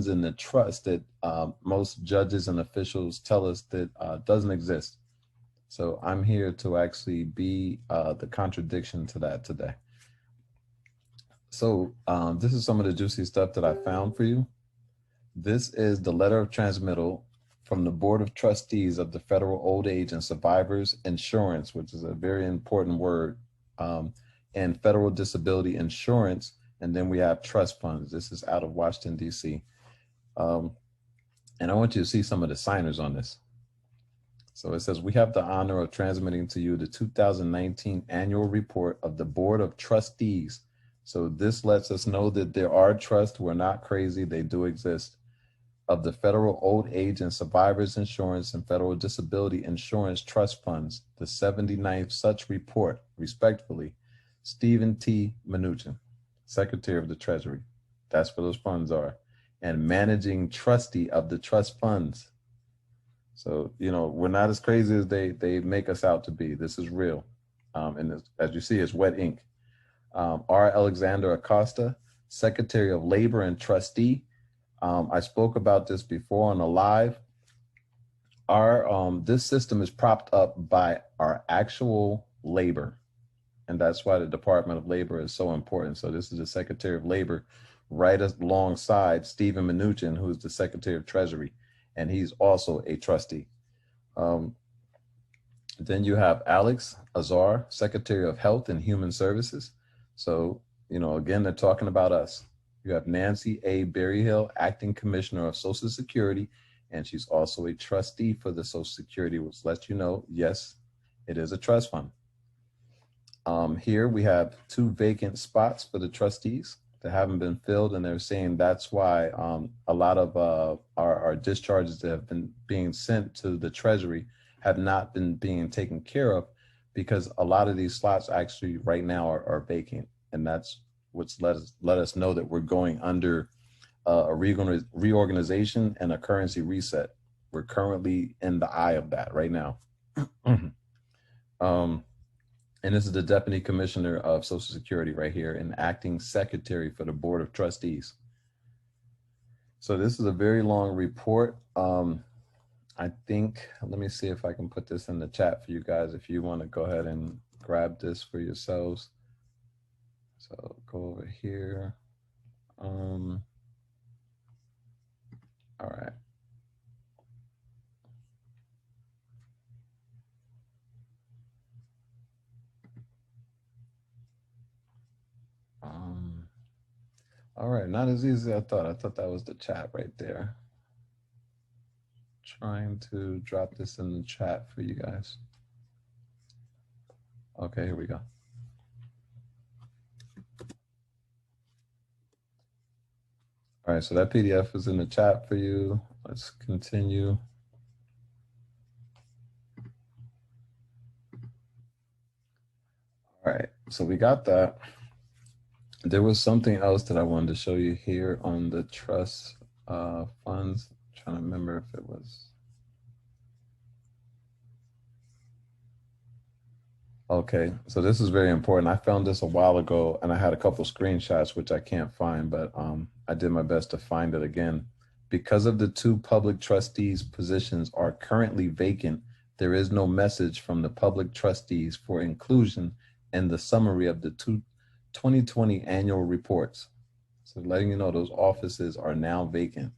in the trust that most judges and officials tell us that doesn't exist. So I'm here to actually be the contradiction to that today. So this is some of the juicy stuff that I found for you. This is the letter of transmittal from the Board of Trustees of the Federal Old Age and Survivors Insurance, which is a very important word, and Federal Disability Insurance. And then we have trust funds. This is out of Washington, D.C. And I want you to see some of the signers on this. So it says, we have the honor of transmitting to you the 2019 annual report of the Board of Trustees. So this lets us know that there are trusts. We're not crazy. They do exist. Of the Federal Old Age and Survivors Insurance and Federal Disability Insurance Trust Funds, the 79th such report, respectfully, Stephen T. Mnuchin, Secretary of the Treasury. That's where those funds are. And managing trustee of the trust funds. So, you know, we're not as crazy as they make us out to be. This is real. And as you see, it's wet ink. R. Alexander Acosta, Secretary of Labor and Trustee. I spoke about this before on a live. This system is propped up by our actual labor. And that's why the Department of Labor is so important. So this is the Secretary of Labor right alongside Stephen Mnuchin, who's the Secretary of Treasury. And he's also a trustee. Then you have Alex Azar, Secretary of Health and Human Services. So, you know, again, they're talking about us. You have Nancy A. Berryhill, Acting Commissioner of Social Security, and she's also a trustee for the Social Security, which lets you know, yes, it is a trust fund. Here we have 2 vacant spots for the trustees that haven't been filled, and they're saying that's why a lot of our discharges that have been being sent to the Treasury have not been being taken care of, because a lot of these slots actually right now are vacant, and that's what's let us know that we're going under a reorganization and a currency reset. We're currently in the eye of that right now. And this is the Deputy Commissioner of Social Security right here, and acting secretary for the Board of Trustees. So this is a very long report. I think, let me see if I can put this in the chat for you guys if you want to go ahead and grab this for yourselves. So go over here. All right. All right, not as easy as I thought. I thought that was the chat right there. Trying to drop this in the chat for you guys. Okay, here we go. All right, so that PDF is in the chat for you. Let's continue. All right, so we got that. There was something else that I wanted to show you here on the trust funds. I'm trying to remember if it was. Okay, so this is very important. I found this a while ago and I had a couple screenshots, which I can't find, but I did my best to find it again. Because of the 2 public trustees positions are currently vacant, there is no message from the public trustees for inclusion in the summary of the 2020 annual reports. So letting you know those offices are now vacant.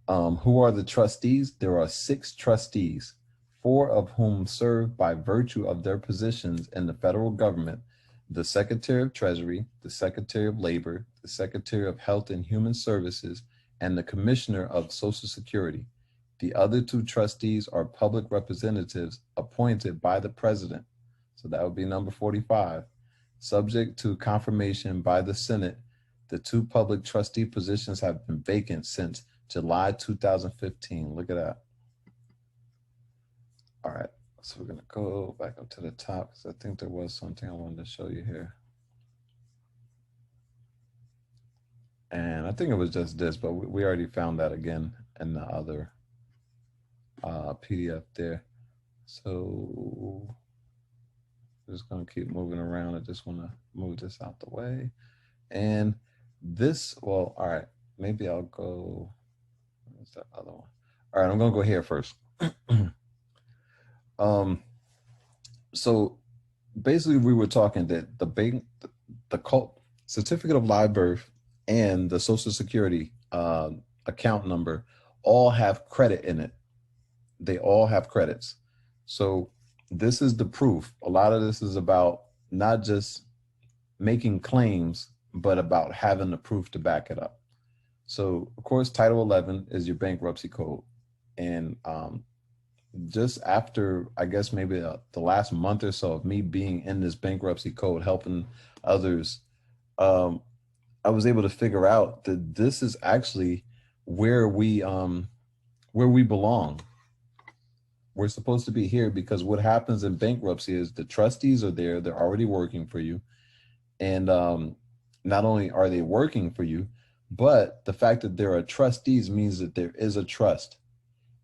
Who are the trustees? There are 6 trustees, 4 of whom serve by virtue of their positions in the federal government: the Secretary of Treasury, the Secretary of Labor, the Secretary of Health and Human Services, and the Commissioner of Social Security. The other 2 trustees are public representatives appointed by the President. So that would be number 45. Subject to confirmation by the Senate, the 2 public trustee positions have been vacant since July 2015. Look at that. All right, so we're gonna go back up to the top because I think there was something I wanted to show you here. And I think it was just this, but we already found that again in the other PDF there. So I'm just gonna keep moving around. I just wanna move this out the way. And Well, all right, maybe I'll go, what's that other one? All right, I'm gonna go here first. um, so basically we were talking that the cult certificate of live birth and the social security account number all have credit in it. They all have credits. So this is the proof. A lot of this is about not just making claims, but about having the proof to back it up. So of course, Title 11 is your bankruptcy code. And just after, I guess, maybe the last month or so of me being in this bankruptcy code, helping others, um, I was able to figure out that this is actually where we belong. We're supposed to be here because what happens in bankruptcy is the trustees are there; they're already working for you, and not only are they working for you, but the fact that there are trustees means that there is a trust.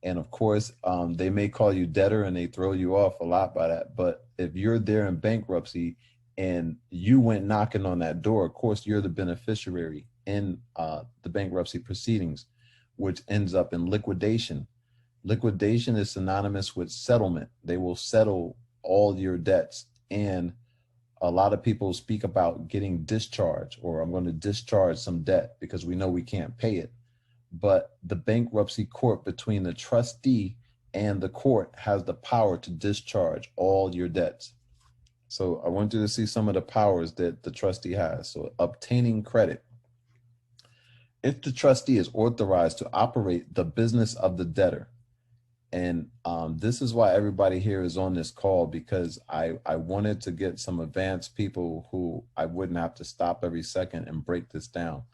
And of course, they may call you debtor and they throw you off a lot by that. But if you're there in bankruptcy and you went knocking on that door, of course, you're the beneficiary in the bankruptcy proceedings, which ends up in liquidation. Liquidation is synonymous with settlement. They will settle all your debts. And a lot of people speak about getting discharged, or I'm going to discharge some debt because we know we can't pay it. But the bankruptcy court between the trustee and the court has the power to discharge all your debts. So I want you to see some of the powers that the trustee has. So obtaining credit. If the trustee is authorized to operate the business of the debtor, and this is why everybody here is on this call, because I wanted to get some advanced people who I wouldn't have to stop every second and break this down.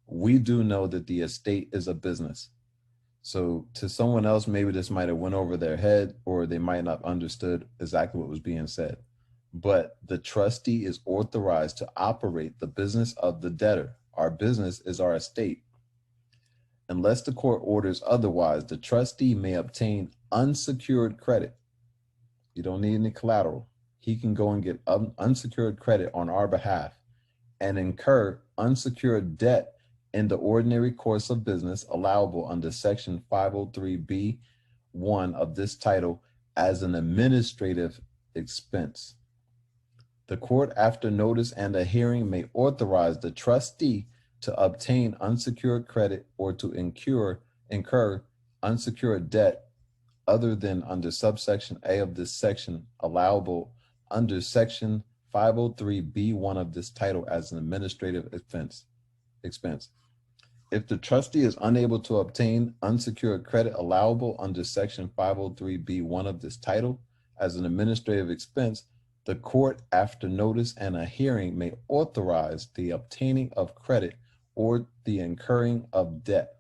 We do know that the estate is a business. So to someone else, maybe this might have went over their head or they might not have understood exactly what was being said. But the trustee is authorized to operate the business of the debtor. Our business is our estate. Unless the court orders otherwise, the trustee may obtain unsecured credit. You don't need any collateral. He can go and get unsecured credit on our behalf and incur unsecured debt in the ordinary course of business allowable under Section 503B(1) of this title as an administrative expense. The court, after notice and a hearing, may authorize the trustee to obtain unsecured credit or to incur unsecured debt other than under subsection A of this section allowable under Section 503B(1) of this title as an administrative expense. If the trustee is unable to obtain unsecured credit allowable under Section 503B(1) of this title as an administrative expense, the court, after notice and a hearing, may authorize the obtaining of credit or the incurring of debt.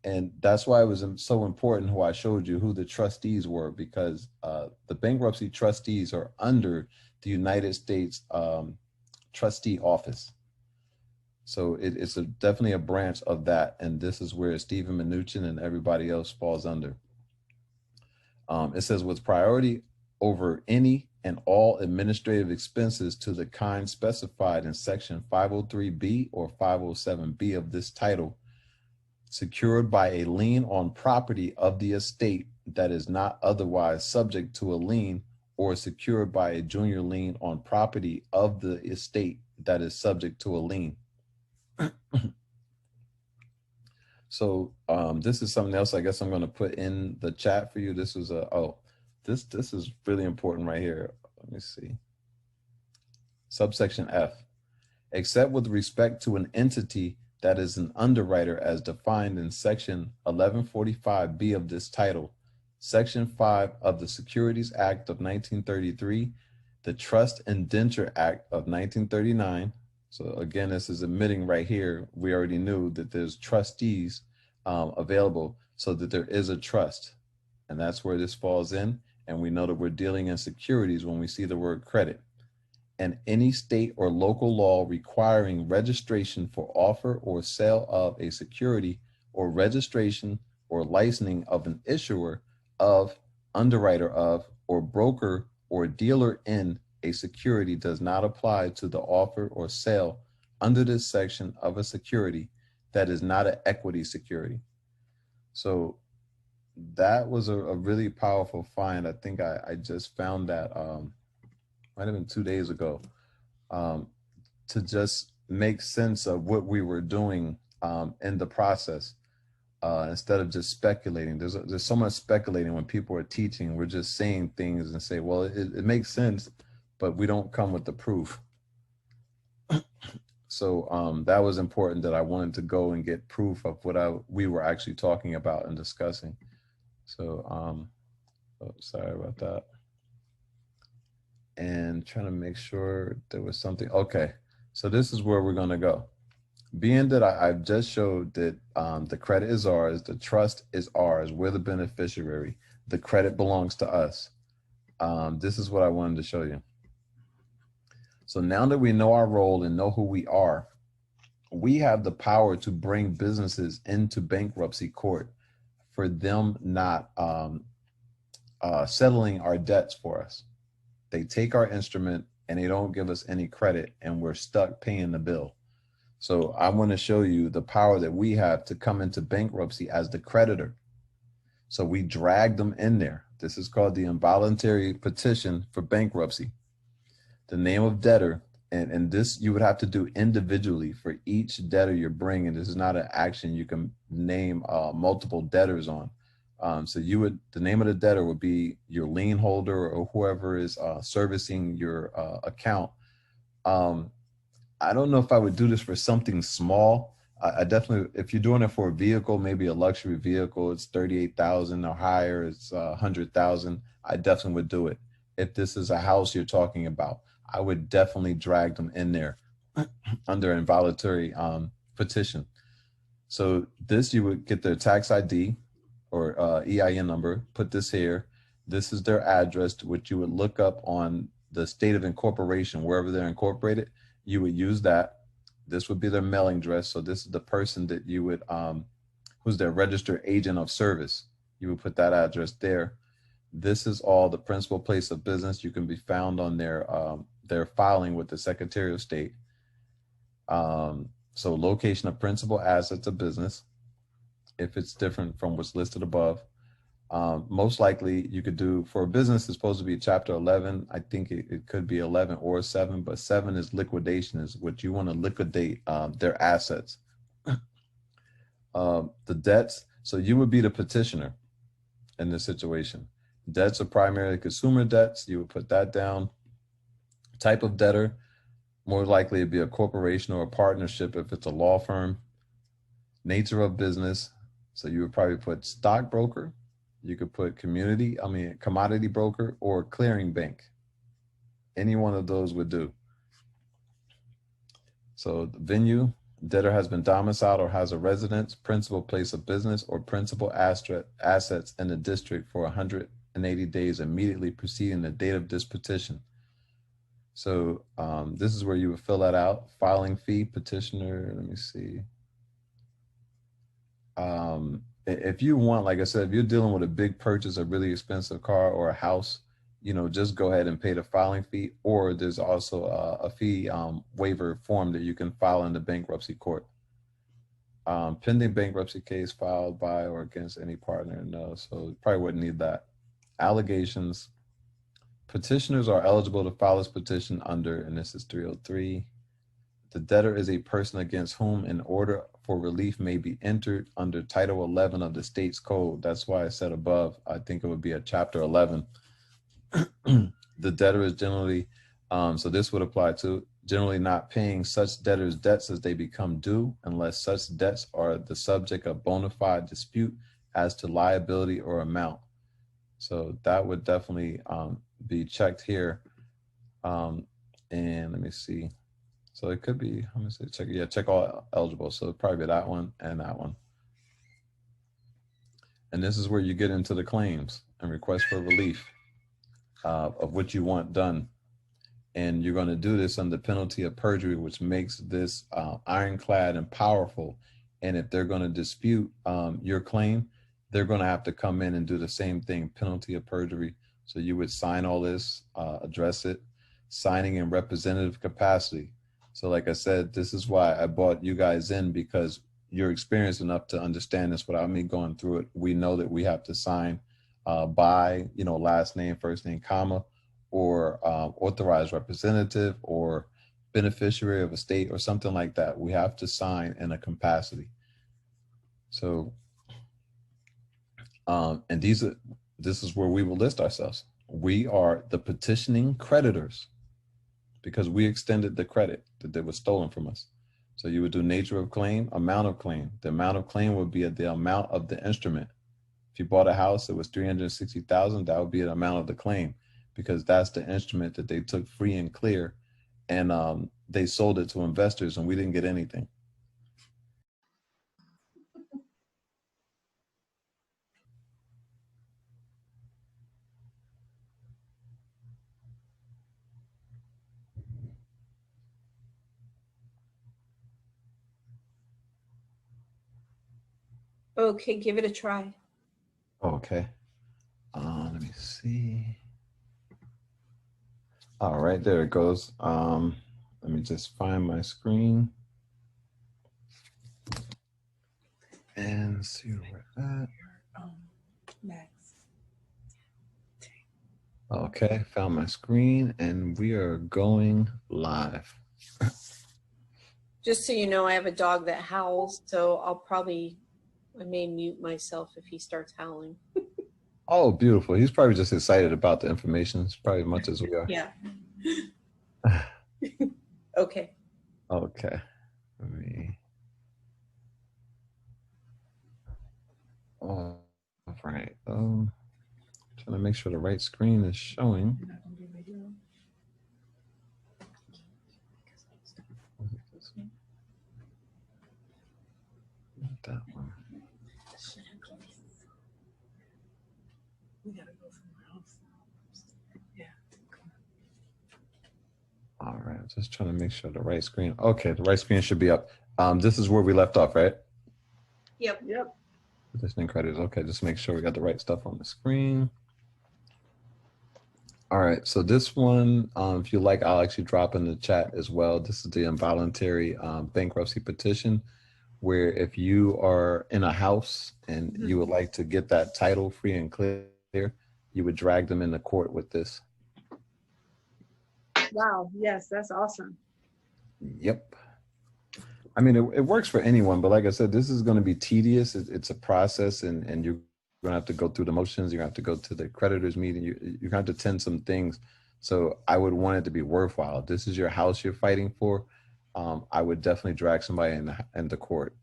And that's why it was so important who I showed you who the trustees were, because the bankruptcy trustees are under the United States Trustee Office. So it's definitely a branch of that. And this is where Stephen Mnuchin and everybody else falls under. It says with priority over any and all administrative expenses to the kind specified in Section 503B or 507B of this title, secured by a lien on property of the estate that is not otherwise subject to a lien, or secured by a junior lien on property of the estate that is subject to a lien. So this is something else I guess I'm going to put in the chat for you. This is this is really important right here. Let me see. Subsection F, except with respect to an entity that is an underwriter as defined in Section 1145B of this title, Section 5 of the Securities Act of 1933, the Trust Indenture Act of 1939. So again, this is admitting right here, we already knew that there's trustees available so that there is a trust. And that's where this falls in. And we know that we're dealing in securities when we see the word credit. And any state or local law requiring registration for offer or sale of a security, or registration or licensing of an issuer of, underwriter of, or broker or dealer in a security does not apply to the offer or sale under this section of a security that is not an equity security. So that was a really powerful find. I think I just found that might have been 2 days ago, um, to just make sense of what we were doing in the process, instead of just speculating. There's so much speculating when people are teaching. We're just saying things and say, well, it makes sense, but we don't come with the proof. So that was important, that I wanted to go and get proof of what we were actually talking about and discussing. So oh, sorry about that. And trying to make sure there was something. Okay, so this is where we're going to go. Being that I've just showed that the credit is ours, the trust is ours, we're the beneficiary, the credit belongs to us. This is what I wanted to show you. So now that we know our role and know who we are, we have the power to bring businesses into bankruptcy court for them not settling our debts for us. They take our instrument and they don't give us any credit, and we're stuck paying the bill. So I want to show you the power that we have to come into bankruptcy as the creditor. So we drag them in there. This is called the involuntary petition for bankruptcy. The name of debtor, and this you would have to do individually for each debtor you're bringing. This is not an action you can name multiple debtors on. So the name of the debtor would be your lien holder or whoever is servicing your account. I don't know if I would do this for something small. I definitely, if you're doing it for a vehicle, maybe a luxury vehicle, it's 38,000 or higher, it's 100,000. I definitely would do it. If this is a house you're talking about, I would definitely drag them in there under involuntary petition. So this, you would get their tax ID or EIN number, put this here. This is their address, which you would look up on the state of incorporation, wherever they're incorporated. You would use that. This would be their mailing address. So this is the person that you would, who's their registered agent of service. You would put that address there. This is all the principal place of business. You can be found on their filing with the Secretary of State. So location of principal assets of business, if it's different from what's listed above. Most likely you could do, for a business, it's supposed to be chapter 11. I think it could be 11 or 7, but 7 is liquidation, is what you want to liquidate their assets. The debts, so you would be the petitioner in this situation. Debts are primarily consumer debts. You would put that down. Type of debtor, more likely it'd be a corporation or a partnership if it's a law firm. Nature of business, so you would probably put stockbroker. You could put commodity broker or clearing bank. Any one of those would do. So the venue, debtor has been domiciled or has a residence, principal place of business, or principal assets in the district for 180 days immediately preceding the date of this petition. So this is where you would fill that out. Filing fee, petitioner, let me see. If you want, like I said, if you're dealing with a big purchase, a really expensive car or a house, just go ahead and pay the filing fee. Or there's also a fee waiver form that you can file in the bankruptcy court. Pending bankruptcy case filed by or against any partner, no, so you probably wouldn't need that. Allegations. Petitioners are eligible to file this petition under, and this is 303. The debtor is a person against whom an order for relief may be entered under Title 11 of the state's code. That's why I said above, I think it would be a Chapter 11. The debtor is generally, so this would apply to, generally not paying such debtors' debts as they become due, unless such debts are the subject of bona fide dispute as to liability or amount. So that would definitely be checked here. And let me see. So it could be, let me see, check all eligible. So it'd probably be that one and that one. And this is where you get into the claims and request for relief of what you want done. And you're going to do this under penalty of perjury, which makes this ironclad and powerful. And if they're going to dispute your claim, they're going to have to come in and do the same thing, penalty of perjury. So you would sign all this, address it, signing in representative capacity. So like I said, this is why I brought you guys in, because you're experienced enough to understand this without me going through it. We know that we have to sign by, last name, first name, comma, or authorized representative or beneficiary of a state or something like that. We have to sign in a capacity. So, and this is where we will list ourselves. We are the petitioning creditors because we extended the credit that was stolen from us. So you would do nature of claim, amount of claim. The amount of claim would be the amount of the instrument. If you bought a house, it was 360,000. That would be the amount of the claim, because that's the instrument that they took free and clear, and they sold it to investors, and we didn't get anything. Okay, give it a try. Okay. Let me see. All right, there it goes. Let me just find my screen and see where we're at. Max. Okay, found my screen and we are going live. Just so you know, I have a dog that howls, so I may mute myself if he starts howling. Oh, beautiful. He's probably just excited about the information. It's probably as much as we are. Yeah. Okay. Okay. Let me. All right. Trying to make sure the right screen is showing. Not that one. We gotta go somewhere else. Yeah. All right. Just trying to make sure the right screen. Okay, the right screen should be up. This is where we left off, right? Yep. Yep. Listening credits. Okay, just make sure we got the right stuff on the screen. All right, so this one, if you like, I'll actually drop in the chat as well. This is the involuntary bankruptcy petition, where if you are in a house and you would like to get that title free and clear, you would drag them into court with this. Wow. Yes, that's awesome. Yep. I mean, it works for anyone, but like I said, this is going to be tedious. It's a process, and you're going to have to go through the motions. You're going to have to go to the creditors meeting. You're going to have to attend some things. So I would want it to be worthwhile. If this is your house you're fighting for, I would definitely drag somebody in the court.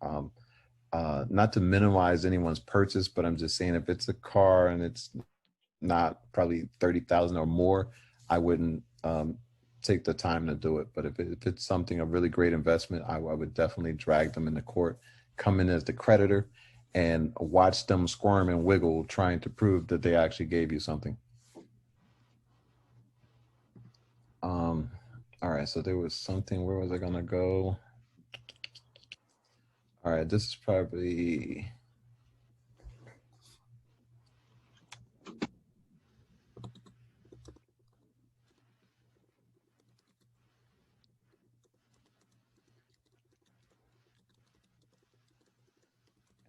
Not to minimize anyone's purchase, but I'm just saying if it's a car and it's not probably 30,000 or more, I wouldn't take the time to do it. But if it's something a really great investment, I would definitely drag them into court, come in as the creditor, and watch them squirm and wiggle trying to prove that they actually gave you something. All right, so there was something. Where was I gonna go? All right, this is probably.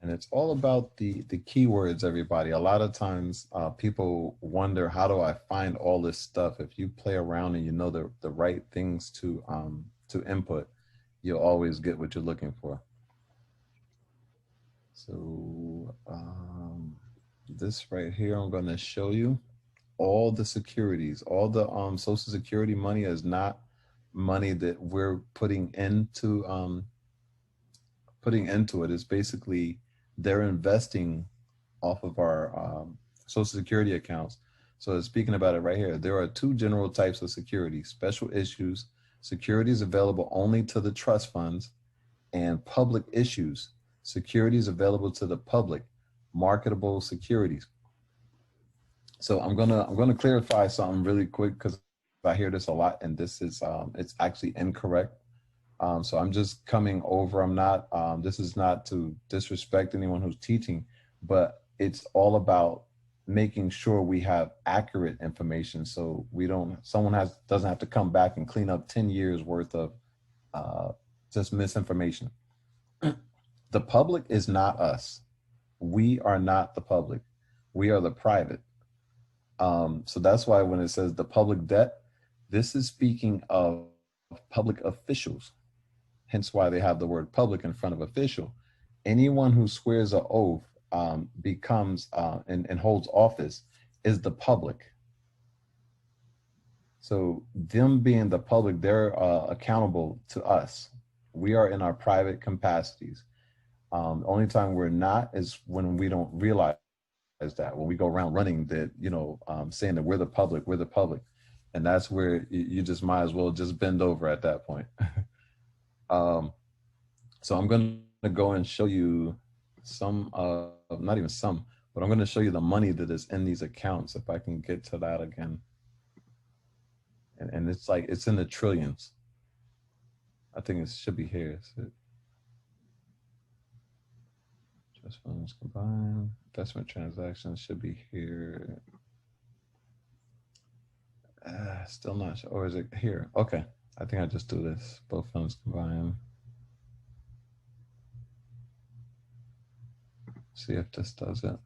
And it's all about the keywords, everybody. A lot of times people wonder, how do I find all this stuff? If you play around and you know the right things to input, you'll always get what you're looking for. So this right here, I'm going to show you all the securities. All the Social Security money is not money that we're putting into it. It's basically they're investing off of our Social Security accounts. So speaking about it right here, there are two general types of securities: special issues, securities available only to the trust funds, and public issues, securities available to the public, marketable securities. So I'm gonna clarify something really quick, because I hear this a lot, and this is it's actually incorrect. So I'm just coming over. I'm not, this is not to disrespect anyone who's teaching, but it's all about making sure we have accurate information. So we don't, someone doesn't have to come back and clean up 10 years worth of uh, just misinformation. The public is not us. We are not the public. We are the private. So that's why when it says the public debt, this is speaking of public officials. Hence why they have the word public in front of official. Anyone who swears an oath becomes and holds office is the public. So them being the public, they're accountable to us. We are in our private capacities. The only time we're not is when we don't realize that, when we go around running that, saying that we're the public. And that's where you just might as well just bend over at that point. um, so I'm going to go and show you some, not even some, but I'm going to show you the money that is in these accounts. If I can get to that again. And it's like, it's in the trillions. I think it should be here. Trust funds combined. Investment transactions should be here. Still not sure. Or is it here? Okay. I think I just do this. Both funds combined. See if this does it.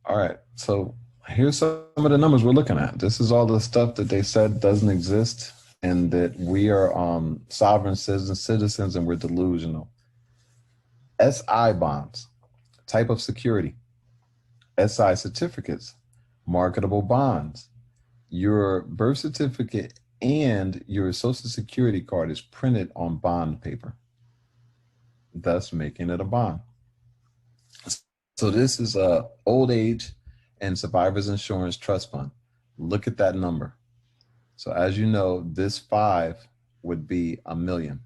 All right. So here's some of the numbers we're looking at. This is all the stuff that they said doesn't exist and that we are sovereign citizens and we're delusional. SI bonds, type of security. SI certificates, marketable bonds. Your birth certificate and your social security card is printed on bond paper, thus making it a bond. So this is a old age and survivors insurance trust fund. Look at that number. So as you know, this 5 would be a million.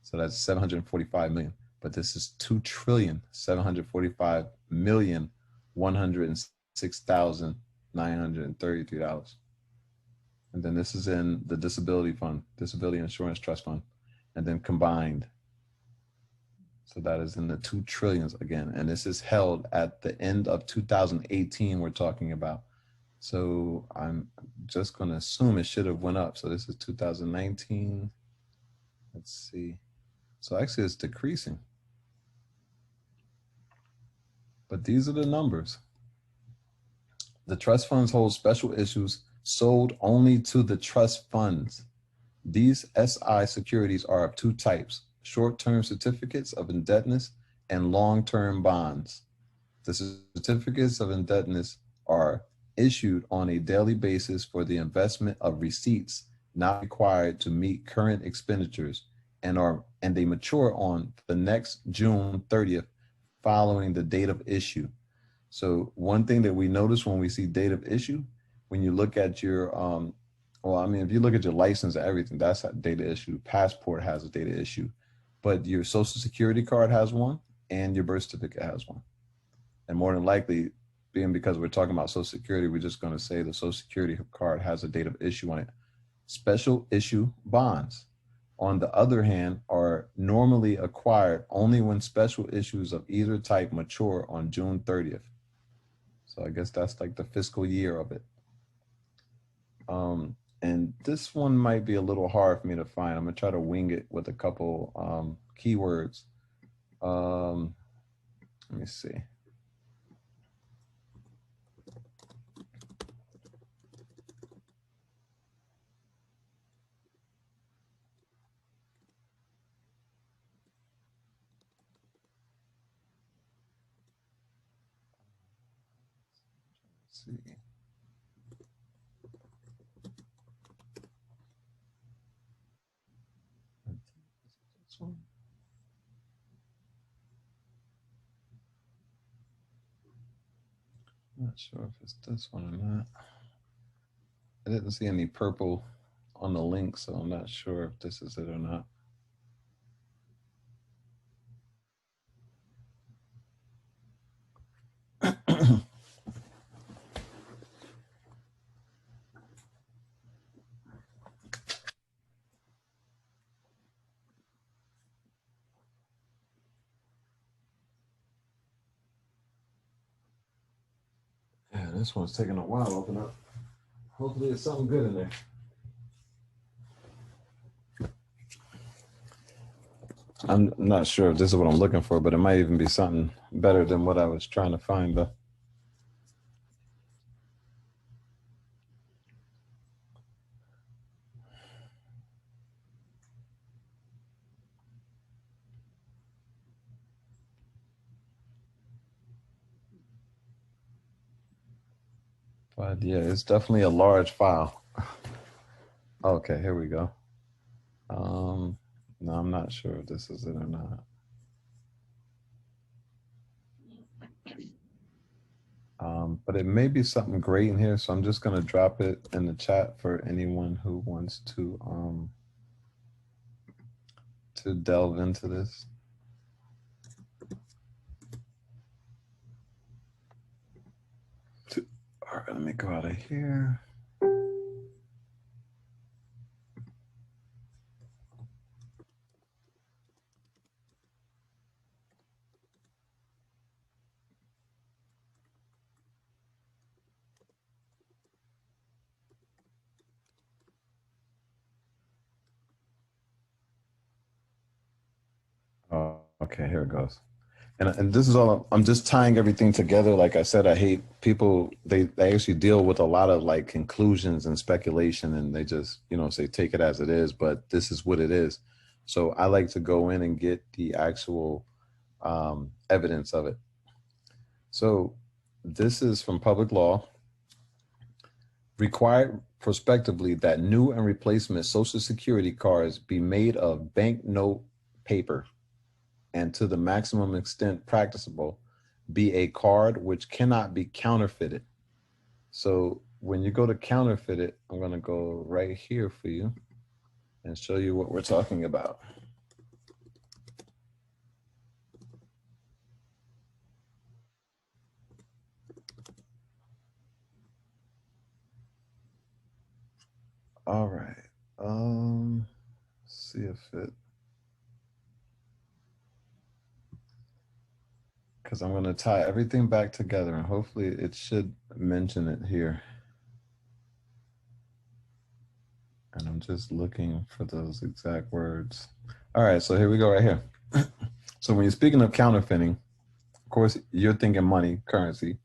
So that's 745 million. But this is 2,745,106,933. And then this is in the disability fund, disability insurance trust fund, and then combined. So that is in the 2 trillions again. And this is held at the end of 2018 we're talking about. So I'm just going to assume it should have went up. So this is 2019. Let's see. So actually it's decreasing. But these are the numbers. The trust funds hold special issues sold only to the trust funds. These SI securities are of 2 types: short-term certificates of indebtedness and long-term bonds. The certificates of indebtedness are issued on a daily basis for the investment of receipts not required to meet current expenditures and they mature on the next June 30th following the date of issue. So one thing that we notice when we see date of issue, when you look at your if you look at your license and everything, that's a data issue. Passport has a data issue, but your social security card has one and your birth certificate has one. And more than likely, being because we're talking about social security, we're just going to say the social security card has a date of issue on it. Special issue bonds, on the other hand, are normally acquired only when special issues of either type mature on June 30th. So I guess that's like the fiscal year of it. And this one might be a little hard for me to find. I'm gonna try to wing it with a couple keywords. Let me see. Let's see. This one. Not sure if it's this one or not. I didn't see any purple on the link, so I'm not sure if this is it or not. Yeah, this one's taking a while to open up. Hopefully, it's something good in there. I'm not sure if this is what I'm looking for, but it might even be something better than what I was trying to find, though. But yeah, it's definitely a large file. Okay, here we go. Um, no, I'm not sure if this is it or not. But it may be something great in here, so I'm just gonna drop it in the chat for anyone who wants to delve into this. All right, let me go out of here. Oh, okay, here it goes. And this is all I'm just tying everything together. Like I said, I hate people, they actually deal with a lot of like conclusions and speculation, and they just, say take it as it is, but this is what it is. So I like to go in and get the actual evidence of it. So this is from public law. Required prospectively that new and replacement social security cards be made of banknote paper, and to the maximum extent practicable, be a card which cannot be counterfeited. So when you go to counterfeit it, I'm going to go right here for you and show you what we're talking about. All right. See if it, because I'm going to tie everything back together and hopefully it should mention it here. And I'm just looking for those exact words. All right, so here we go right here. So when you're speaking of counterfeiting, of course, you're thinking money, currency.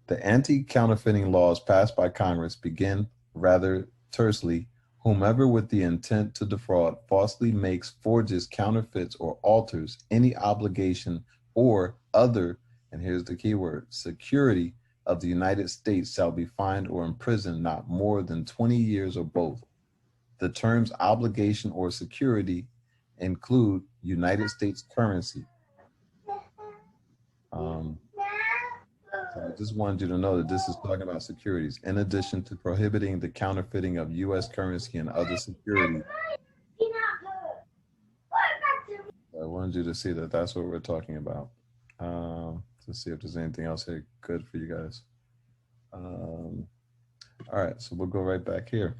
The anti-counterfeiting laws passed by Congress begin rather tersely. Whomever with the intent to defraud falsely makes, forges, counterfeits, or alters any obligation or other, and here's the key word, security of the United States shall be fined or imprisoned not more than 20 years or both. The terms obligation or security include United States currency. So I just wanted you to know that this is talking about securities. In addition to prohibiting the counterfeiting of U.S. currency and other securities, I wanted you to see that that's what we're talking about. To see if there's anything else here good for you guys. All right, so we'll go right back here.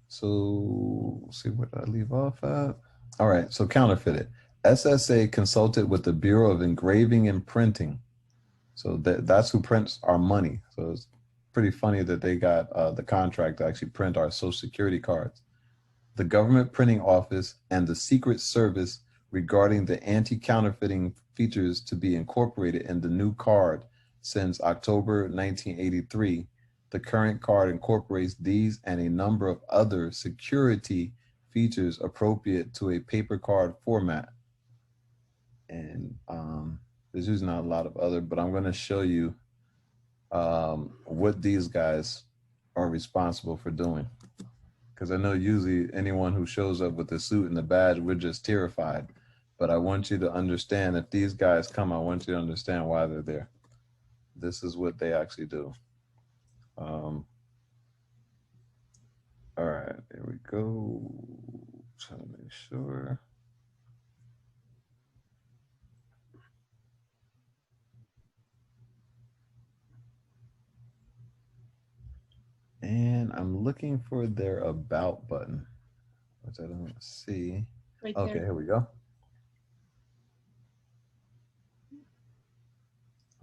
So see where did I leave off at? All right, so counterfeited. SSA consulted with the Bureau of Engraving and Printing. So that's who prints our money. So it's pretty funny that they got the contract to actually print our Social Security cards. The Government Printing Office and the Secret Service regarding the anti-counterfeiting features to be incorporated in the new card since October 1983. The current card incorporates these and a number of other security features appropriate to a paper card format. And there's usually not a lot of other, but I'm going to show you what these guys are responsible for doing. Because I know usually anyone who shows up with a suit and the badge, we're just terrified. But I want you to understand, if these guys come, I want you to understand why they're there. This is what they actually do. All right, here we go. Trying to make sure. And I'm looking for their about button, which I don't see. Right okay, there. Here we go.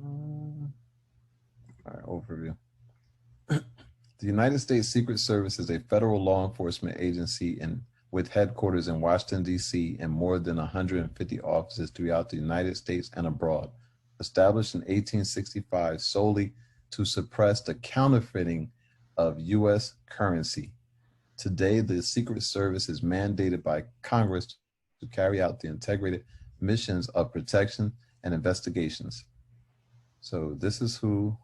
All right, overview. The United States Secret Service is a federal law enforcement agency in with headquarters in Washington, D.C., and more than 150 offices throughout the United States and abroad. Established in 1865 solely to suppress the counterfeiting of U.S. currency. Today, the Secret Service is mandated by Congress to carry out the integrated missions of protection and investigations. So this is who,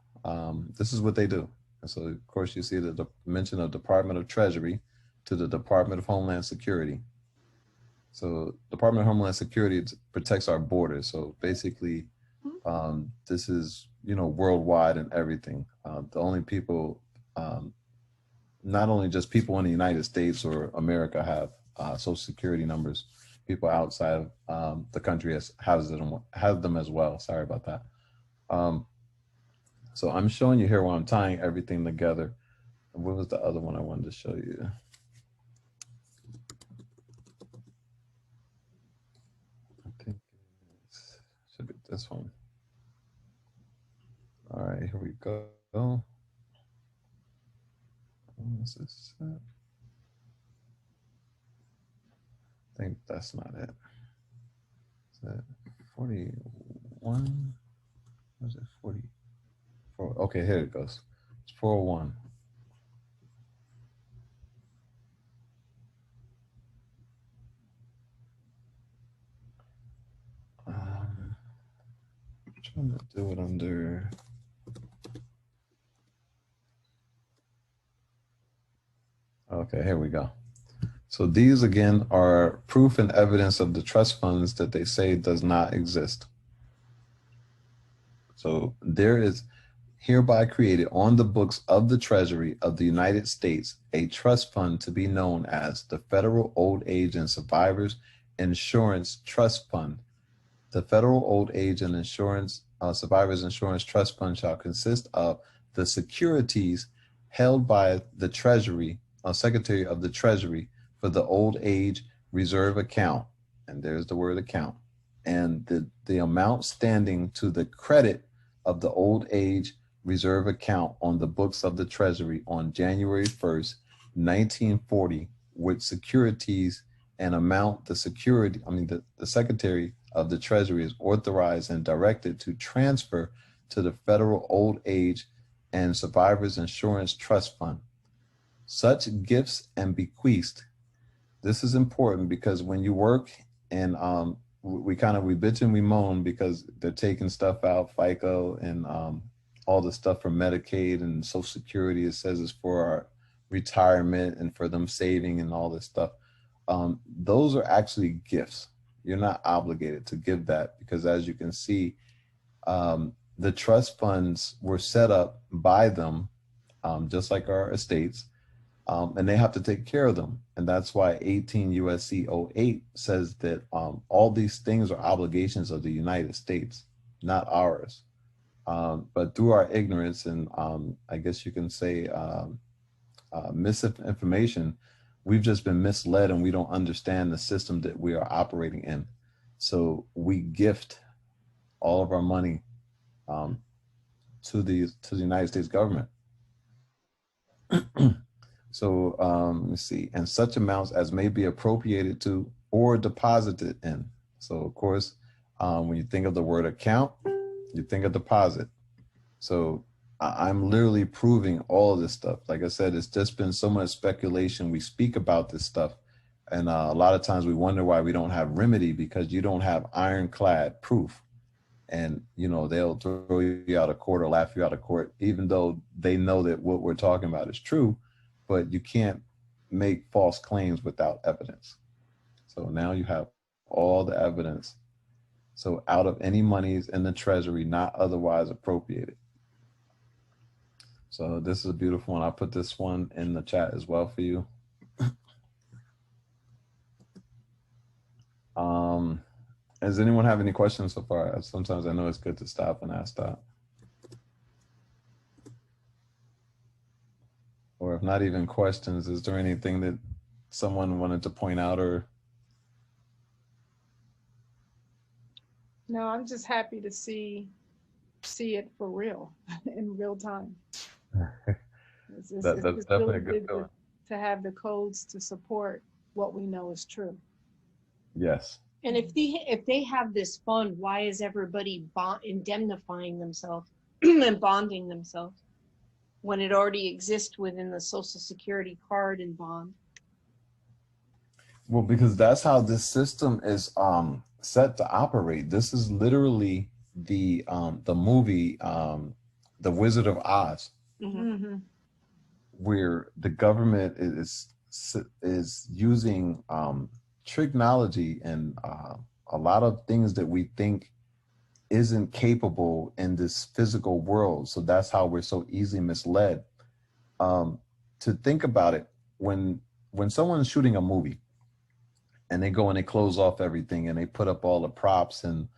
this is what they do. And so, of course, you see the mention of Department of Treasury to the Department of Homeland Security. So Department of Homeland Security protects our borders. So basically, this is, you know, worldwide and everything. The only people, not only just people in the United States or America have social security numbers, people outside of the country has them as well. Sorry about that. So I'm showing you here while I'm tying everything together. What was the other one I wanted to show you? I think it should be this one. All right, here we go. This is I think that's not it. Is that 41? Was it 44? Okay, here it goes. It's 401. I'm trying to do it under. Okay, here we go. So these again are proof and evidence of the trust funds that they say does not exist. So there is hereby created on the books of the Treasury of the United States a trust fund to be known as the Federal Old Age and Survivors Insurance Trust Fund. The Federal Old Age and Survivors Insurance Trust Fund shall consist of the securities held by the Treasury, Secretary of the Treasury for the Old Age Reserve Account, and there's the word account, and the amount standing to the credit of the Old Age Reserve Account on the books of the Treasury on January 1st, 1940, with securities and amount the Secretary of the Treasury is authorized and directed to transfer to the Federal Old Age and Survivors Insurance Trust Fund. Such gifts and bequests. This is important because when you work and we bitch and we moan because they're taking stuff out, FICA and all the stuff from Medicaid and Social Security. It says it's for our retirement and for them saving and all this stuff. Those are actually gifts. You're not obligated to give that because, as you can see, the trust funds were set up by them, just like our estates, and they have to take care of them. And that's why 18 U.S.C. 08 says that all these things are obligations of the United States, not ours. But through our ignorance and I guess you can say misinformation, we've just been misled and we don't understand the system that we are operating in. So we gift all of our money to the United States government. So let's see, and such amounts as may be appropriated to or deposited in. So of course, when you think of the word account, you think of deposit. So I'm literally proving all of this stuff. Like I said, it's just been so much speculation. We speak about this stuff. And a lot of times we wonder why we don't have remedy because you don't have ironclad proof. And, you know, they'll throw you out of court or laugh you out of court, even though they know that what we're talking about is true. But you can't make false claims without evidence. So now you have all the evidence. So out of any monies in the Treasury not otherwise appropriated. So this is a beautiful one. I'll put this one in the chat as well for you. Does anyone have any questions so far? Sometimes I know it's good to stop and ask that. Or if not even questions, is there anything that someone wanted to point out or? No, I'm just happy to see it for real in real time. That's definitely really a good feeling. to have the codes to support what we know is true. Yes. And if they have this fund, why is everybody indemnifying themselves and bonding themselves when it already exists within the Social Security card and bond? Well, because that's how this system is set to operate. This is literally the movie The Wizard of Oz, Mm-hmm. where the government is using technology and a lot of things that we think isn't capable in this physical world. So that's how we're so easily misled. To think about it, when someone's shooting a movie and they go and they close off everything and they put up all the props and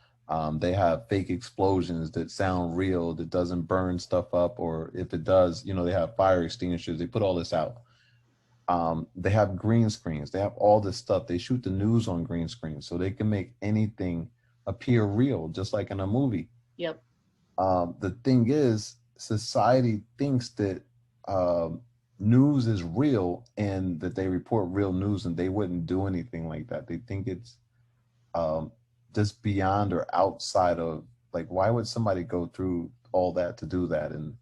they have fake explosions that sound real, that doesn't burn stuff up, or if it does, you know, they have fire extinguishers. They put all this out. They have green screens. They have all this stuff. They shoot the news on green screens so they can make anything appear real, just like in a movie. Yep. The thing is, society thinks that news is real and that they report real news, and they wouldn't do anything like that. They think it's just beyond or outside of, like, why would somebody go through all that to do that? And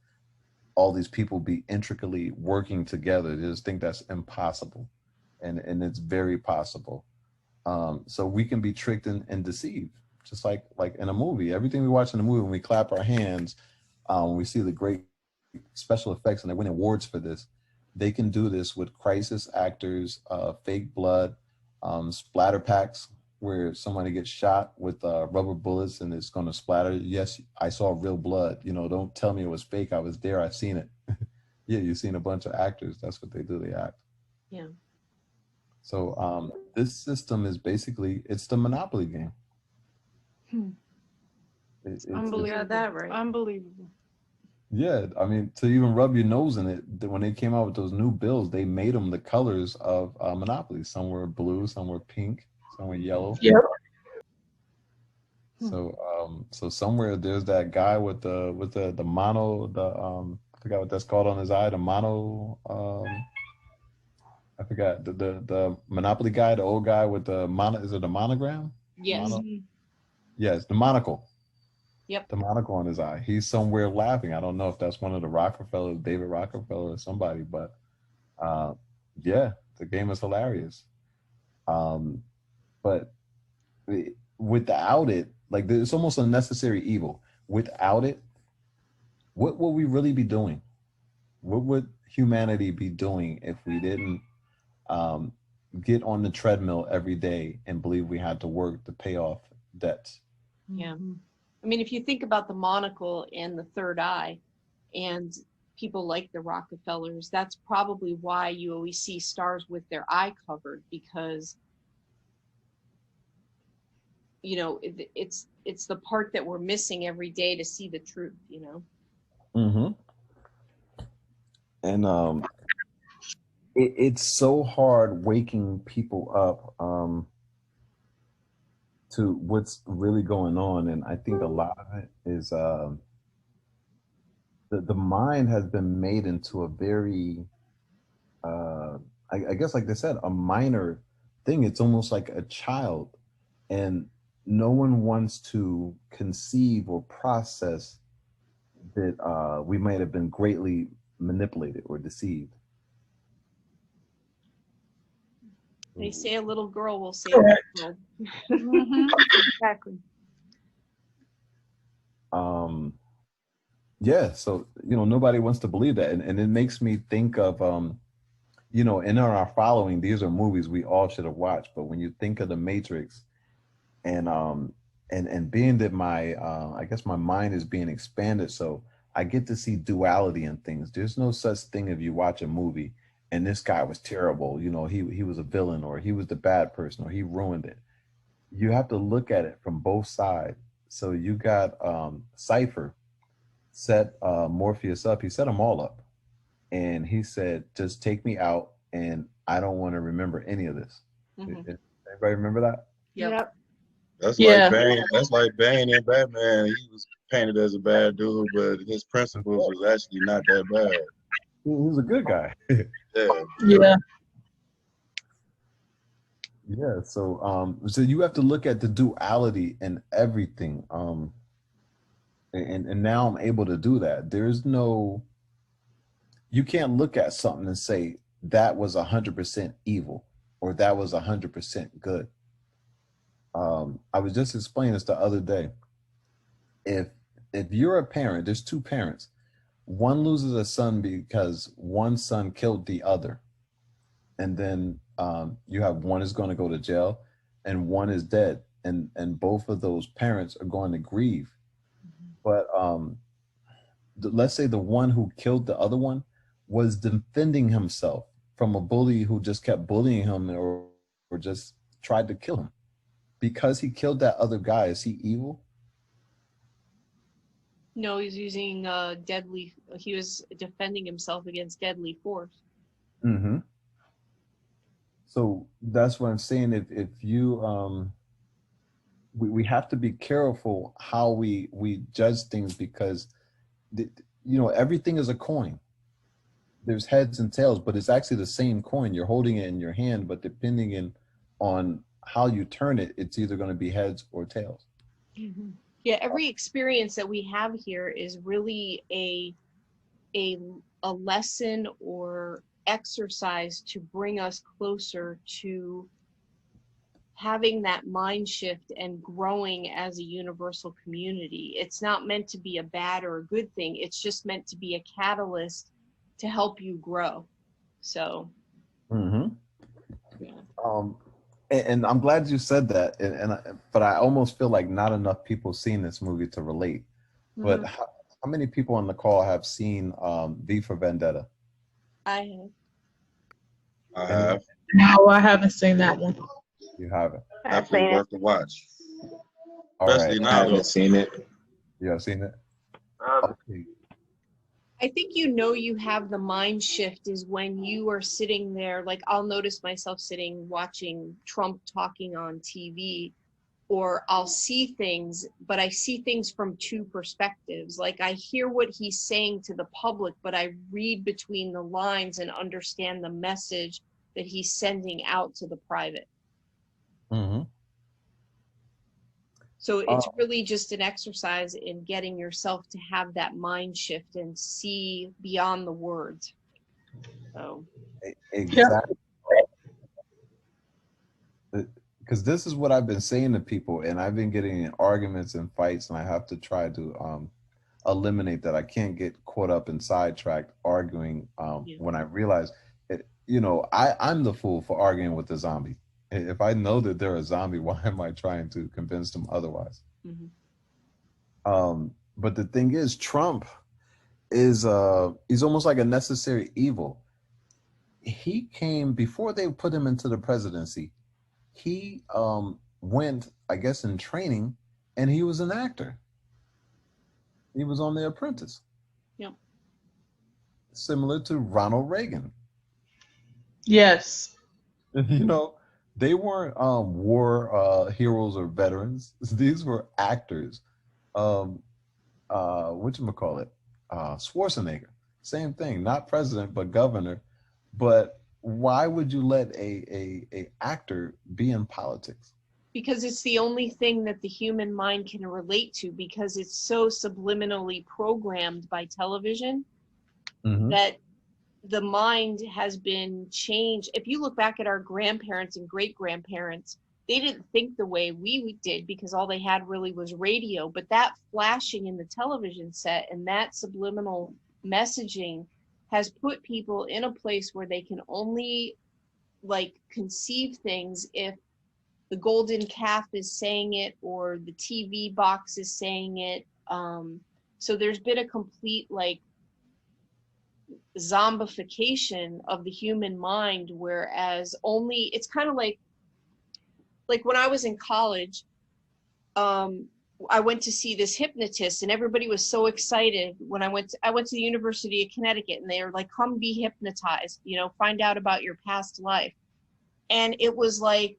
all these people be intricately working together. They just think that's impossible. And it's very possible. So we can be tricked and deceived, just like in a movie. Everything we watch in a movie, when we clap our hands, we see the great special effects, and they win awards for this. They can do this with crisis actors, fake blood, splatter packs, where somebody gets shot with rubber bullets and it's going to splatter. Yes, I saw real blood. You know, don't tell me it was fake. I was there. I've seen it. Yeah, you've seen a bunch of actors. That's what they do. They act. Yeah. So this system is basically, it's the Monopoly game. It's Unbelievable. You got that right. Unbelievable. Yeah, I mean, to even rub your nose in it, when they came out with those new bills, they made them the colors of Monopoly. Some were blue, some were pink, some were yellow. Yeah. So somewhere there's that guy with the mono, I forgot what that's called on his eye, the mono, I forgot the Monopoly guy, the old guy with the mono, is it a monogram? Yes. Mono? Yes, the monocle. Yep. The monocle on his eye. He's somewhere laughing. I don't know if that's one of the Rockefellers, David Rockefeller or somebody, but yeah, the game is hilarious. But without it, like, it's almost a necessary evil. Without it, what would we really be doing? What would humanity be doing if we didn't get on the treadmill every day and believe we had to work to pay off debts? Yeah. I mean, if you think about the monocle and the third eye and people like the Rockefellers, that's probably why you always see stars with their eye covered, because, you know, it's the part that we're missing every day to see the truth, you know? Mm-hmm. And it's so hard waking people up to what's really going on. And I think a lot of it is the mind has been made into a very, I guess, like they said, a minor thing. It's almost like a child. And no one wants to conceive or process that we might have been greatly manipulated or deceived. They say a little girl will save Correct. the world. Exactly. Yeah, so, you know, nobody wants to believe that. And it makes me think of, you know, in our following, these are movies we all should have watched. But when you think of The Matrix, and being that my, I guess my mind is being expanded, so I get to see duality in things. There's no such thing if you watch a movie and this guy was terrible, you know, he was a villain, or he was the bad person, or he ruined it. You have to look at it from both sides. So you got Cypher set Morpheus up. He set them all up. And he said, just take me out and I don't want to remember any of this. Mhm. Everybody remember that? Yep. That's Yeah. like Bane. That's like Bane in Batman. He was painted as a bad dude, but his principles was actually not that bad. He was a good guy. Yeah. Yeah. Yeah, so you have to look at the duality in everything. And now I'm able to do that. There's no, you can't look at something and say that was 100% evil or that was 100% good. I was just explaining this the other day. If if you're a parent, there's two parents. One loses a son because one son killed the other, and then you have one is going to go to jail, and one is dead, and both of those parents are going to grieve. But let's say the one who killed the other one was defending himself from a bully who just kept bullying him or just tried to kill him. Because he killed that other guy, is he evil? No, he's using deadly. He was defending himself against deadly force. Mm-hmm. So that's what I'm saying. If you we have to be careful how we judge things because everything is a coin. There's heads and tails, but it's actually the same coin. You're holding it in your hand, but depending on how you turn it, it's either going to be heads or tails. Mm-hmm. Yeah, every experience that we have here is really a lesson or exercise to bring us closer to having that mind shift and growing as a universal community. It's not meant to be a bad or a good thing. It's just meant to be a catalyst to help you grow. So, Mm-hmm. yeah. And I'm glad you said that. But I almost feel like not enough people seen this movie to relate. But Mm-hmm. how many people on the call have seen V for Vendetta? I have. I Anyone? have. No, I haven't seen that one. You haven't. I've Definitely seen it. worth the watch. All right. Especially I now though. haven't seen it. You have seen it? Okay. I think you have the mind shift is when you are sitting there, like I'll notice myself sitting watching Trump talking on TV, or I'll see things, but I see things from two perspectives. Like I hear what he's saying to the public, but I read between the lines and understand the message that he's sending out to the private. Mm-hmm. So it's really just an exercise in getting yourself to have that mind shift and see beyond the words. So Exactly. Because this is what I've been saying to people, and I've been getting in arguments and fights, and I have to try to eliminate that. I can't get caught up and sidetracked arguing when I realize it. I'm the fool for arguing with the zombie. If I know that they're a zombie, why am I trying to convince them otherwise? Mm-hmm. But the thing is, Trump is he's almost like a necessary evil. He came before they put him into the presidency. He went, I guess, in training, and he was an actor. He was on The Apprentice. Yep. Similar to Ronald Reagan. Yes. They weren't war heroes or veterans. These were actors. Whatchamacallit? Schwarzenegger. Same thing. Not president, but governor. But why would you let a actor be in politics? Because it's the only thing that the human mind can relate to, because it's so subliminally programmed by television that the mind has been changed. If you look back at our grandparents and great grandparents, they didn't think the way we did because all they had really was radio. But that flashing in the television set and that subliminal messaging has put people in a place where they can only like conceive things if the golden calf is saying it or the TV box is saying it. So there's been a complete like zombification of the human mind, whereas only it's kind of like when I was in college, I went to see this hypnotist and everybody was so excited when I went to the University of Connecticut, and they were like, come be hypnotized, find out about your past life. And it was like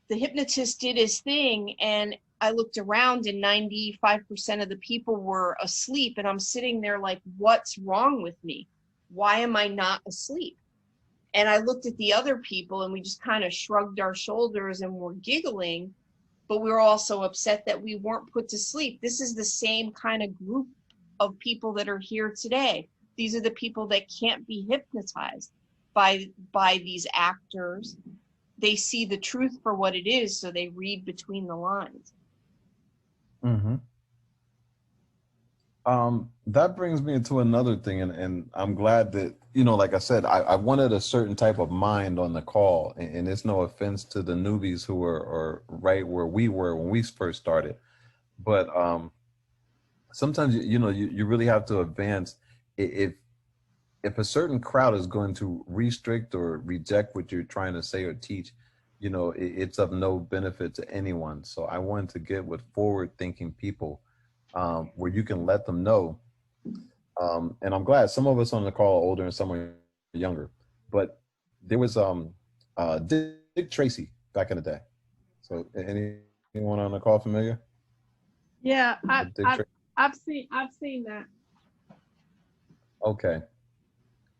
the hypnotist did his thing, and I looked around and 95% of the people were asleep, and I'm sitting there like, what's wrong with me? Why am I not asleep? And I looked at the other people and we just kind of shrugged our shoulders and were giggling, but we were also upset that we weren't put to sleep. This is the same kind of group of people that are here today. These are the people that can't be hypnotized by these actors. They see the truth for what it is, so they read between the lines. Mm-hmm. That brings me into another thing, and I'm glad that, you know, like I said, I wanted a certain type of mind on the call, and it's no offense to the newbies who are right where we were when we first started, but sometimes you know you really have to advance. If a certain crowd is going to restrict or reject what you're trying to say or teach, you know, it's of no benefit to anyone. So I wanted to get with forward-thinking people, where you can let them know. And I'm glad some of us on the call are older and some are younger. But there was Dick Tracy back in the day. So anyone on the call familiar Yeah, with Dick Tracy? I've seen that. Okay.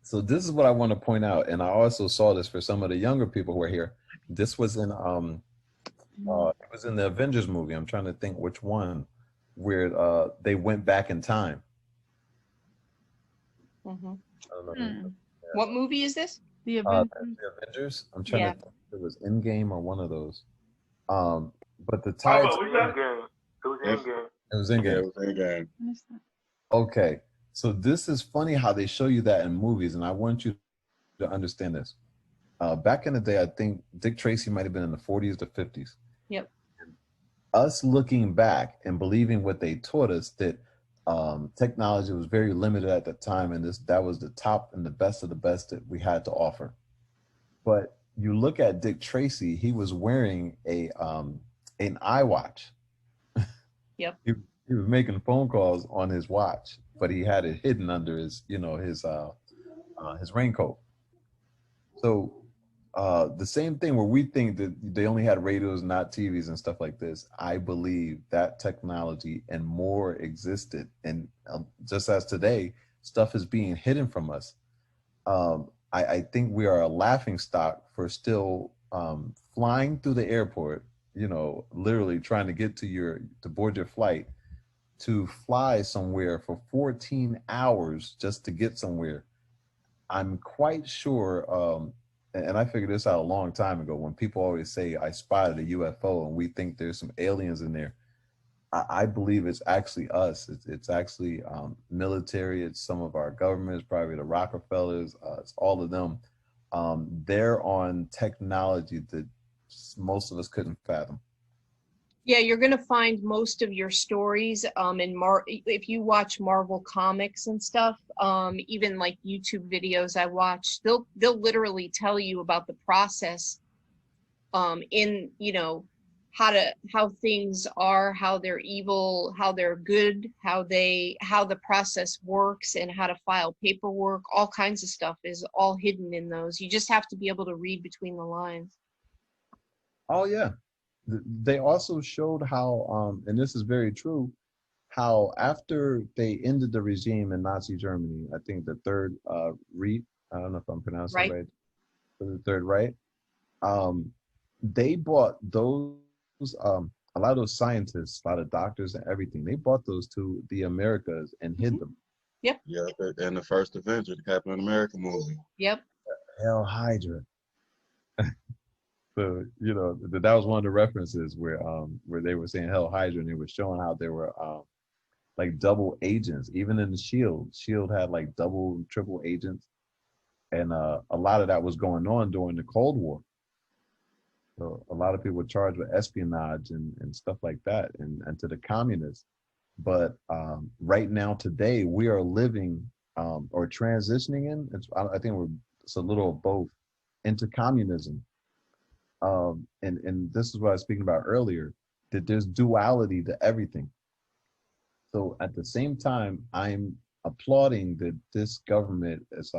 So this is what I want to point out, and I also saw this for some of the younger people who are here. This was in it was in the Avengers movie. I'm trying to think which one, where they went back in time. Mm-hmm. I don't know. Hmm. What movie is this? The Avengers. The Avengers. I'm trying Yeah. to think if it was Endgame or one of those. But the Oh, tide. it was Endgame. It was Endgame. It was Yeah, Endgame. it was in game. Okay. So this is funny how they show you that in movies, and I want you to understand this. Back in the day, I think Dick Tracy might have been in the 40s to 50s. Yep. Us looking back and believing what they taught us, that technology was very limited at the time, and that was the top and the best of the best that we had to offer. But you look at Dick Tracy, he was wearing an iWatch. Yep. He was making phone calls on his watch, but he had it hidden under his, you know, his raincoat. So the same thing where we think that they only had radios, not TVs and stuff like this. I believe that technology and more existed, and just as today, stuff is being hidden from us. I think we are a laughing stock for still flying through the airport, you know, literally trying to get to board your flight, to fly somewhere for 14 hours just to get somewhere. I'm quite sure, and I figured this out a long time ago, when people always say I spotted a UFO and we think there's some aliens in there. I believe it's actually us. It's actually military. It's some of our governments, probably the Rockefellers. It's all of them. They're on technology that most of us couldn't fathom. Yeah, you're going to find most of your stories if you watch Marvel comics and stuff, even like YouTube videos I watch, they'll literally tell you about the process, in, you know, how things are, how they're evil, how they're good, how the process works, and how to file paperwork. All kinds of stuff is all hidden in those. You just have to be able to read between the lines. Oh yeah. They also showed how, and this is very true, how after they ended the regime in Nazi Germany, I think the Third Reich, I don't know if I'm pronouncing it Right. right, the Third Reich, they bought those, a lot of those scientists, a lot of doctors and everything, they brought those to the Americas and hid them. Yep. Yeah, and the first Avenger, the Captain America movie. Yep. Hell Hydra. So, you know, that was one of the references where they were saying Hell Hydra, and they were showing how there were like double agents, even in the Shield. Shield had like double, triple agents, and a lot of that was going on during the Cold War. So a lot of people were charged with espionage and stuff like that, and to the communists. But right now, today, we are living or transitioning in. I think it's a little of both, into communism. And this is what I was speaking about earlier, that there's duality to everything. So at the same time, I'm applauding that this government is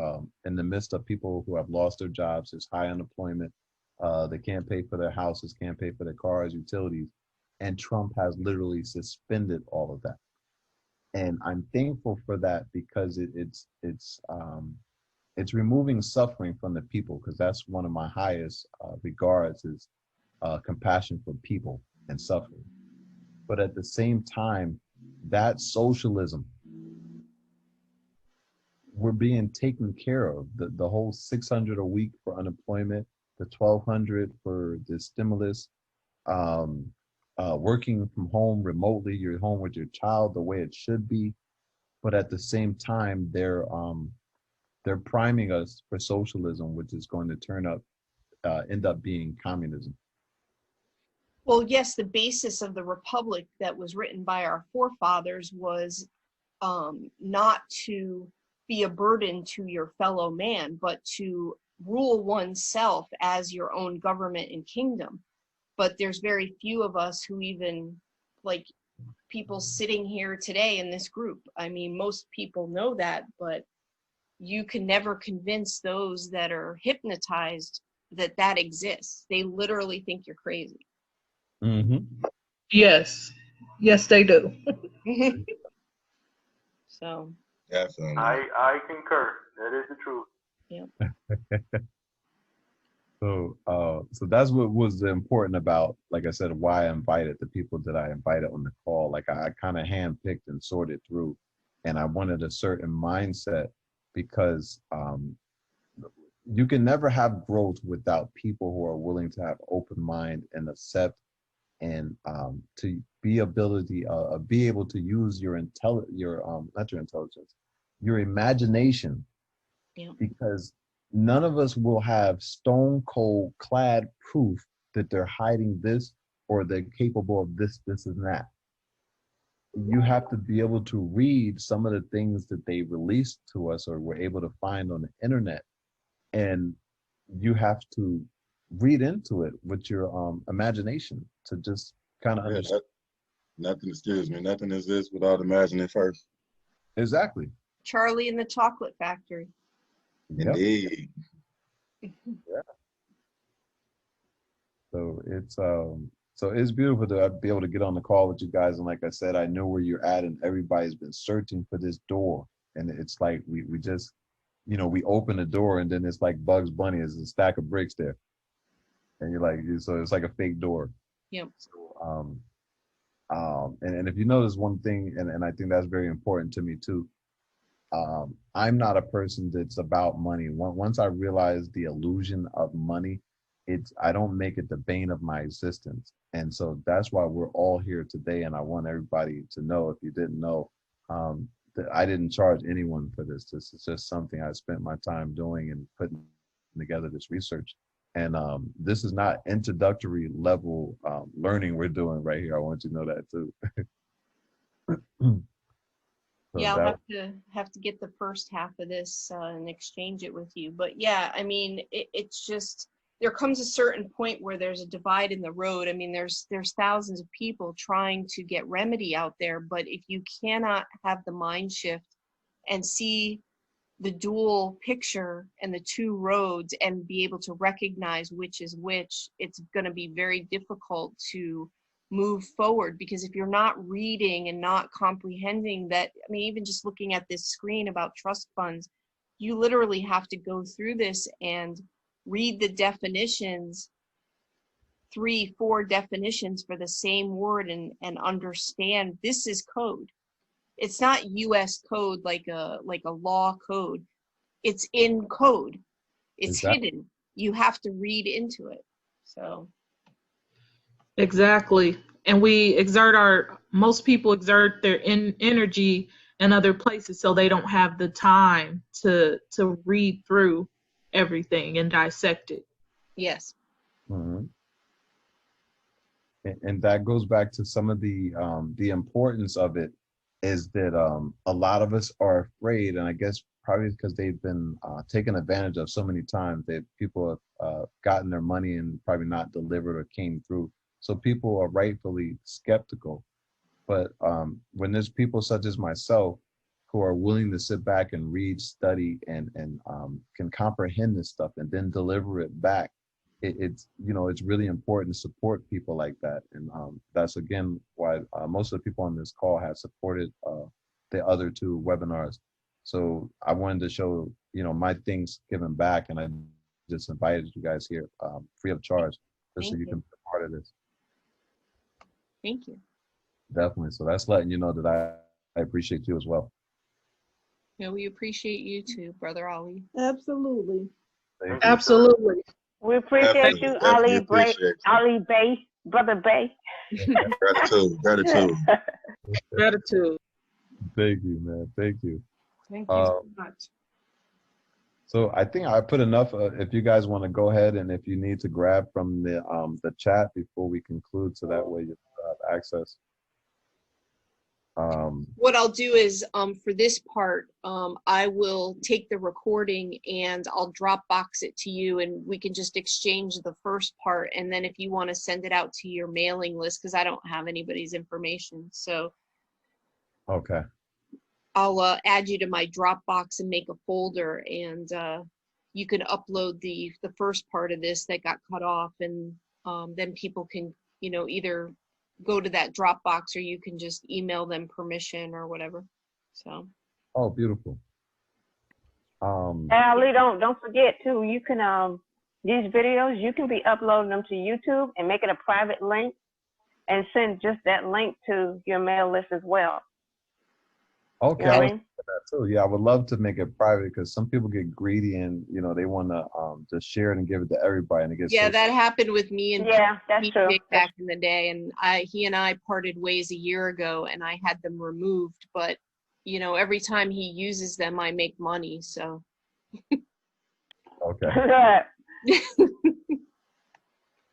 in the midst of people who have lost their jobs. There's high unemployment. They can't pay for their houses, can't pay for their cars, utilities. And Trump has literally suspended all of that. And I'm thankful for that, because it's removing suffering from the people, because that's one of my highest regards is compassion for people and suffering. But at the same time, that socialism, we're being taken care of. The whole 600 a week for unemployment, the 1,200 for the stimulus, um, working from home remotely, you're home with your child the way it should be. But at the same time, they're priming us for socialism, which is going to end up being communism. Well, yes, the basis of the republic that was written by our forefathers was not to be a burden to your fellow man, but to rule oneself as your own government and kingdom. But there's very few of us who even, like people sitting here today in this group. I mean, most people know that, but you can never convince those that are hypnotized that that exists. They literally think you're crazy. Mm-hmm. Yes. Yes, they do. So, Definitely. I concur. That is the truth. yeah. So that's what was important about, like I said, why I invited the people that I invited on the call. Like I kind of handpicked and sorted through, and I wanted a certain mindset because you can never have growth without people who are willing to have open mind and accept and to be able to use your not your intelligence, your imagination. Yeah. Because none of us will have stone cold clad proof that they're hiding this or they're capable of this, and that. You have to be able to read some of the things that they released to us or were able to find on the internet, and you have to read into it with your imagination to just kind of Yeah, understand. nothing, excuse me, nothing exists without imagining first. Exactly. Charlie and the Chocolate Factory. Yep. Indeed. Yeah. So it's beautiful to be able to get on the call with you guys. And like I said, I know where you're at, and everybody's been searching for this door. And it's like we just, we open the door, and then it's like Bugs Bunny, is a stack of bricks there, and you're like, so it's like a fake door. Yep. So and if you notice one thing, and I think that's very important to me too. I'm not a person that's about money. Once I realize the illusion of money, I don't make it the bane of my existence. And so that's why we're all here today. And I want everybody to know, if you didn't know, that I didn't charge anyone for this. This is just something I spent my time doing and putting together this research. And this is not introductory level learning we're doing right here. I want you to know that too. So Yeah, I'll that, have to get the first half of this and exchange it with you. But yeah, I mean, it's just, there comes a certain point where there's a divide in the road. I mean, there's thousands of people trying to get remedy out there, but if you cannot have the mind shift and see the dual picture and the two roads and be able to recognize which is which, it's going to be very difficult to move forward. Because if you're not reading and not comprehending that, I mean, even just looking at this screen about trust funds, you literally have to go through this and read the definitions, 3-4 definitions for the same word, and understand this is code. It's not US code like a law code. It's in code. It's exactly. hidden. You have to read into it. So Exactly. And most people exert their energy in other places, so they don't have the time to read through everything and dissect it. yes. Mhm. And that goes back to some of the importance of it, is that a lot of us are afraid, and I guess probably because they've been taken advantage of so many times that people have gotten their money and probably not delivered or came through. So people are rightfully skeptical. But when there's people such as myself who are willing to sit back and read, study, and can comprehend this stuff and then deliver it back, it's really important to support people like that. And that's again why most of the people on this call have supported the other two webinars. So I wanted to show, my things given back, and I just invited you guys here free of charge, just so Thank you you. can be a part of this. Thank you. Definitely. So that's letting you know that I appreciate you as well. Yeah, we appreciate you too, Brother Ali. Absolutely. Thank you. Absolutely. We appreciate you, Definitely appreciate you. Ali Bay, Brother Bay. Gratitude. Gratitude. Thank you, man. Thank you. Thank you so much. So I think I put enough. If you guys want to go ahead, and if you need to grab from the chat before we conclude, so that way you have access. What I'll do is for this part, I will take the recording and I'll Dropbox it to you, and we can just exchange the first part. And then if you want to send it out to your mailing list, because I don't have anybody's information, so Okay. I'll add you to my Dropbox and make a folder, and you can upload the first part of this that got cut off, and then people can, either go to that Dropbox or you can just email them permission or whatever. So. Oh, beautiful. And Ali, don't forget too. You can these videos, you can be uploading them to YouTube and make it a private link, and send just that link to your mail list as well. Okay. You know I what I was mean? thinking that too. Yeah, I would love to make it private, because some people get greedy and they want to just share it and give it to everybody, and it gets Yeah, so that happened with me and Yeah, that's true. PJ back in the day, and he and I parted ways a year ago, and I had them removed. But every time he uses them, I make money. So. Okay.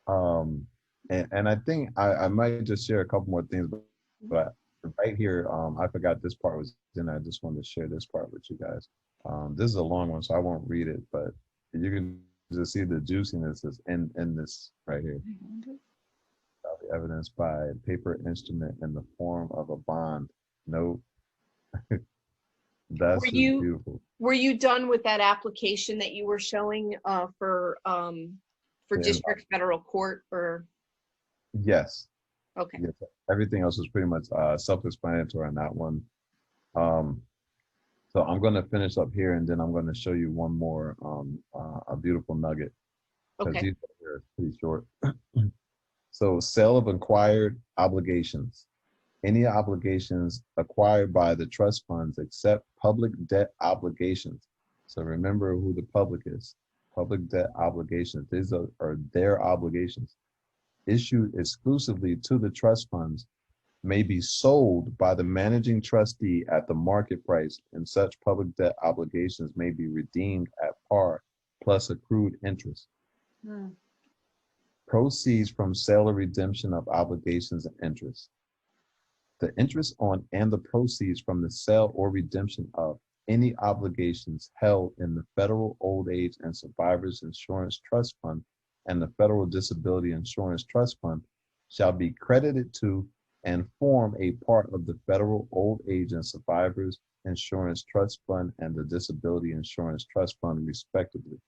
And I think I might just share a couple more things, but right here, I forgot this part was in there. I just wanted to share this part with you guys. This is a long one, so I won't read it, but you can just see the juiciness is in this right here. The evidence by paper instrument in the form of a bond. Note. That's just beautiful. Were you done with that application that you were showing for district federal court, or? Yes. Okay. Yes. Everything else was pretty much self-explanatory on that one. So I'm going to finish up here, and then I'm going to show you one more, a beautiful nugget, because Okay. these are pretty short. So sale of acquired obligations. Any obligations acquired by the trust funds except public debt obligations. So remember who the public is. Public debt obligations. These are their obligations. Issued exclusively to the trust funds may be sold by the managing trustee at the market price, and such public debt obligations may be redeemed at par plus accrued interest. Proceeds from sale or redemption of obligations and interest. The interest on and the proceeds from the sale or redemption of any obligations held in the Federal Old Age and Survivors Insurance Trust Fund and the Federal Disability Insurance Trust Fund shall be credited to and form a part of the Federal Old Age and Survivors Insurance Trust Fund and the Disability Insurance Trust Fund, respectively.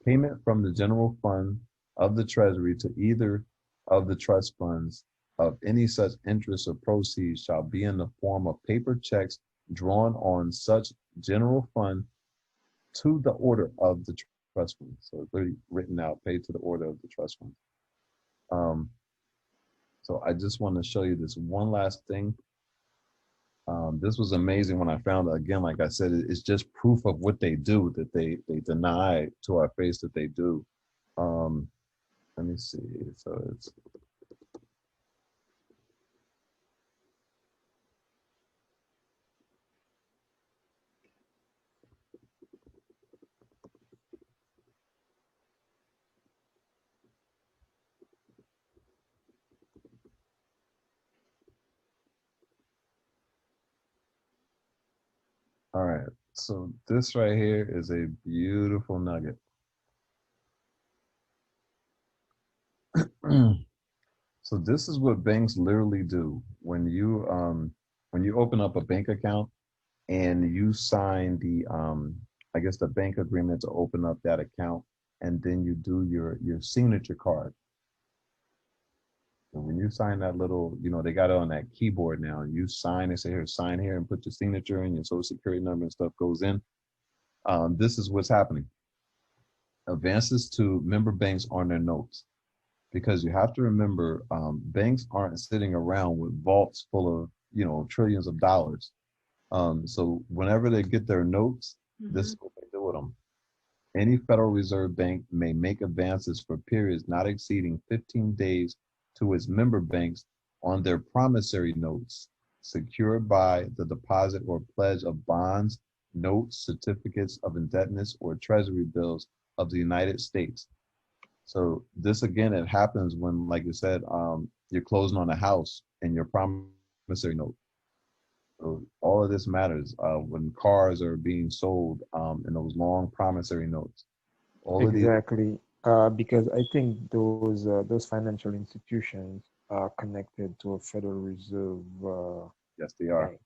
Payment from the general fund of the Treasury to either of the trust funds of any such interest or proceeds shall be in the form of paper checks drawn on such general fund to the order of the trust fund. So it's literally written out, paid to the order of the trust fund. So I just want to show you this one last thing. This was amazing when I found it. Again, like I said, it's just proof of what they do, that they deny to our face that they do. Let me see. So it's. All right, so this right here is a beautiful nugget. So this is what banks literally do when you open up a bank account and you sign the I guess the bank agreement to open up that account, and then you do your signature card. And when you sign that little, they got it on that keyboard now. You sign, they say here, sign here, and put your signature and your social security number and stuff goes in. This is what's happening. Advances to member banks on their notes. Because you have to remember, banks aren't sitting around with vaults full of, trillions of dollars. So whenever they get their notes, this is what they do with them. Any Federal Reserve Bank may make advances for periods not exceeding 15 days to its member banks on their promissory notes, secured by the deposit or pledge of bonds, notes, certificates of indebtedness, or treasury bills of the United States. So this, again, it happens when, like you said, you're closing on a house and your promissory note. So all of this matters when cars are being sold in those long promissory notes. All of these, Exactly. Because I think those financial institutions are connected to a Federal Reserve yes, they are. bank.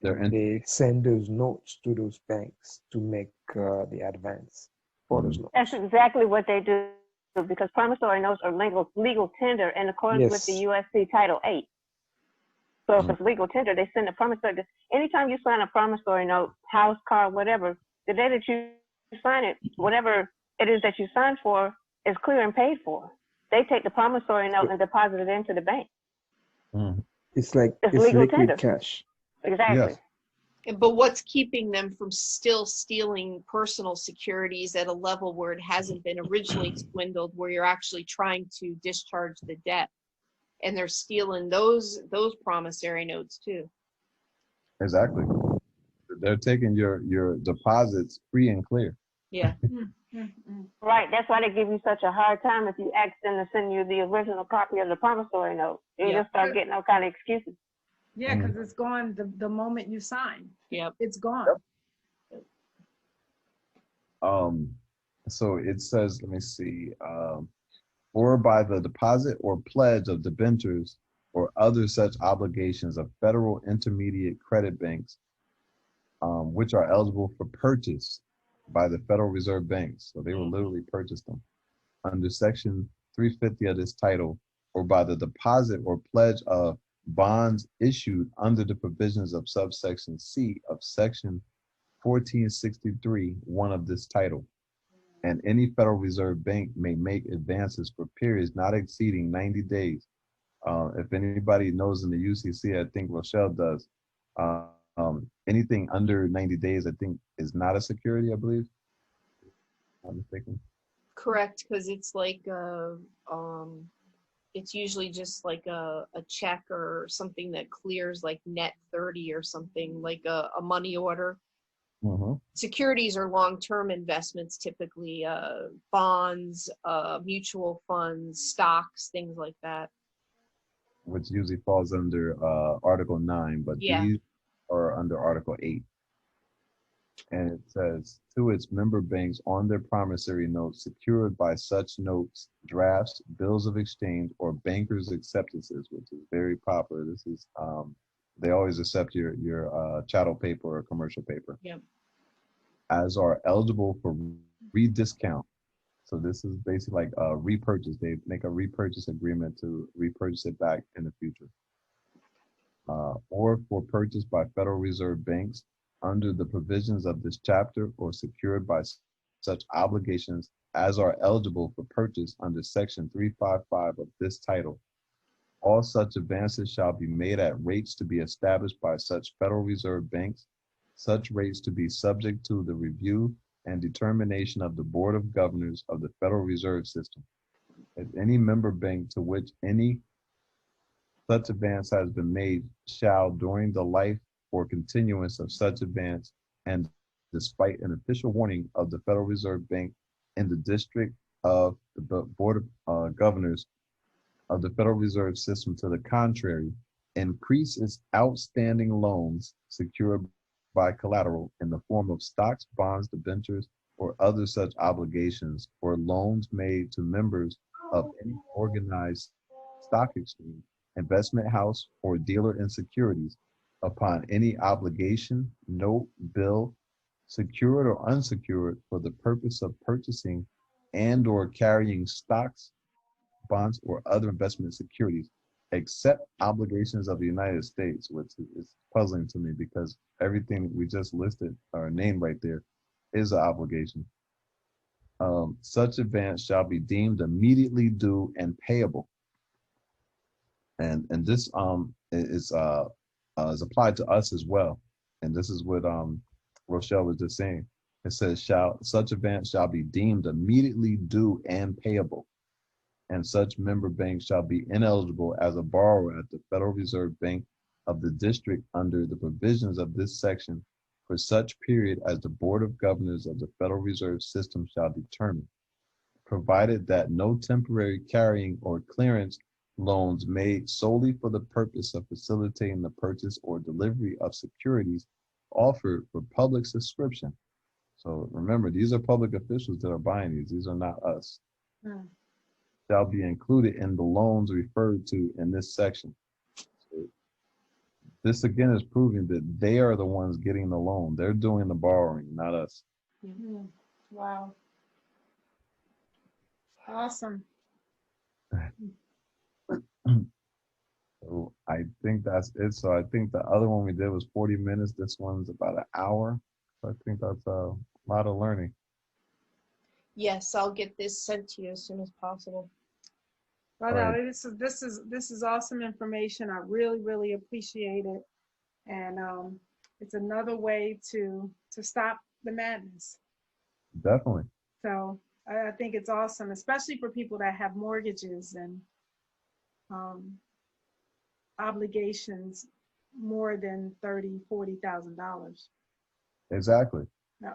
They're And they send those notes to those banks to make the advance for those notes. That's exactly what they do, because promissory notes are legal tender in accordance with the Yes. USC Title 8. So if it's legal tender, they send a promissory. Anytime you sign a promissory note, house, car, whatever, the day that you sign it, whatever it is that you signed for is clear and paid for. They take the promissory note and deposit it into the bank. It's like It's it's legal liquid tender. cash. Exactly. Yes. But what's keeping them from still stealing personal securities at a level where it hasn't been originally swindled, where you're actually trying to discharge the debt? And they're stealing those promissory notes too. Exactly. They're taking your deposits free and clear. Yeah. Right. That's why they give you such a hard time if you ask them to send you the original copy of the promissory note. You Yeah. just start getting all kind of excuses. Yeah, because it's gone the moment you sign. Yep. It's gone. So it says, let me see, or by the deposit or pledge of debentures or other such obligations of federal intermediate credit banks, which are eligible for purchase by the Federal Reserve Banks. So they will literally purchase them under Section 350 of this title, or by the deposit or pledge of bonds issued under the provisions of subsection C of Section 1463(1) of this title. And any Federal Reserve Bank may make advances for periods not exceeding 90 days. If anybody knows in the UCC, I think Rochelle does. Anything under 90 days, I think, is not a security, I believe. I'm mistaken. Correct, because it's like it's usually just like a check or something that clears like net 30 or something, like a money order. Securities are long-term investments, typically bonds, mutual funds, stocks, things like that. Which usually falls under Article 9, but Yeah. these are under Article 8. And it says, to its member banks on their promissory notes secured by such notes, drafts, bills of exchange, or bankers' acceptances, which is very popular. This is, they always accept your chattel paper or commercial paper. Yep. As are eligible for rediscount. So this is basically like a repurchase. They make a repurchase agreement to repurchase it back in the future. Or for purchase by Federal Reserve banks under the provisions of this chapter or secured by such obligations as are eligible for purchase under Section 355 of this title. All such advances shall be made at rates to be established by such Federal Reserve banks, such rates to be subject to the review and determination of the Board of Governors of the Federal Reserve System. If any member bank to which any such advance has been made shall, during the life or continuance of such advance, and despite an official warning of the Federal Reserve Bank in the District of the Board of Governors of the Federal Reserve System to the contrary, increase its outstanding loans secured by collateral in the form of stocks, bonds, debentures, or other such obligations, or loans made to members of any organized stock exchange, investment house, or dealer in securities upon any obligation, note, bill, secured or unsecured for the purpose of purchasing and or carrying stocks, bonds, or other investment securities except obligations of the United States, which is puzzling to me because everything we just listed or named right there is an obligation. Such advance shall be deemed immediately due and payable. And this is applied to us as well. And this is what Rochelle was just saying. It says, such advance shall be deemed immediately due and payable, and such member bank shall be ineligible as a borrower at the Federal Reserve Bank of the district under the provisions of this section for such period as the Board of Governors of the Federal Reserve System shall determine, provided that no temporary carrying or clearance loans made solely for the purpose of facilitating the purchase or delivery of securities offered for public subscription. So remember, these are public officials that are buying these. These are not us. Shall be included in the loans referred to in this section. So this again is proving that they are the ones getting the loan. They're doing the borrowing, not us. Wow. Awesome. So I think that's it. So I think the other one we did was 40 minutes. This one's about an hour. So I think that's a lot of learning. Yes, I'll get this sent to you as soon as possible. Well, Right. Ali, this is awesome information. I really, really appreciate it. And it's another way to stop the madness. Definitely. So I think it's awesome, especially for people that have mortgages and obligations more than $30,000-$40,000. Exactly. Yeah.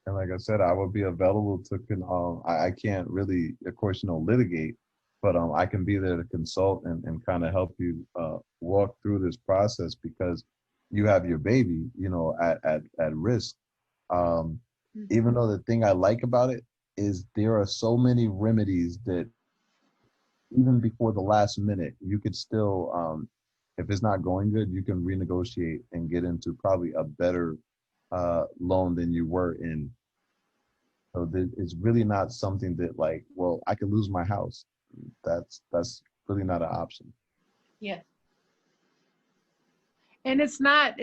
And like I said, I will be available to, I can't really, of course, litigate, but I can be there to consult and kind of help you walk through this process because you have your baby, at risk. Even though the thing I like about it is there are so many remedies that even before the last minute, you could still, if it's not going good, you can renegotiate and get into probably a better loan than you were in. So it's really not something that like, well, I could lose my house. That's really not an option. Yeah. And it's not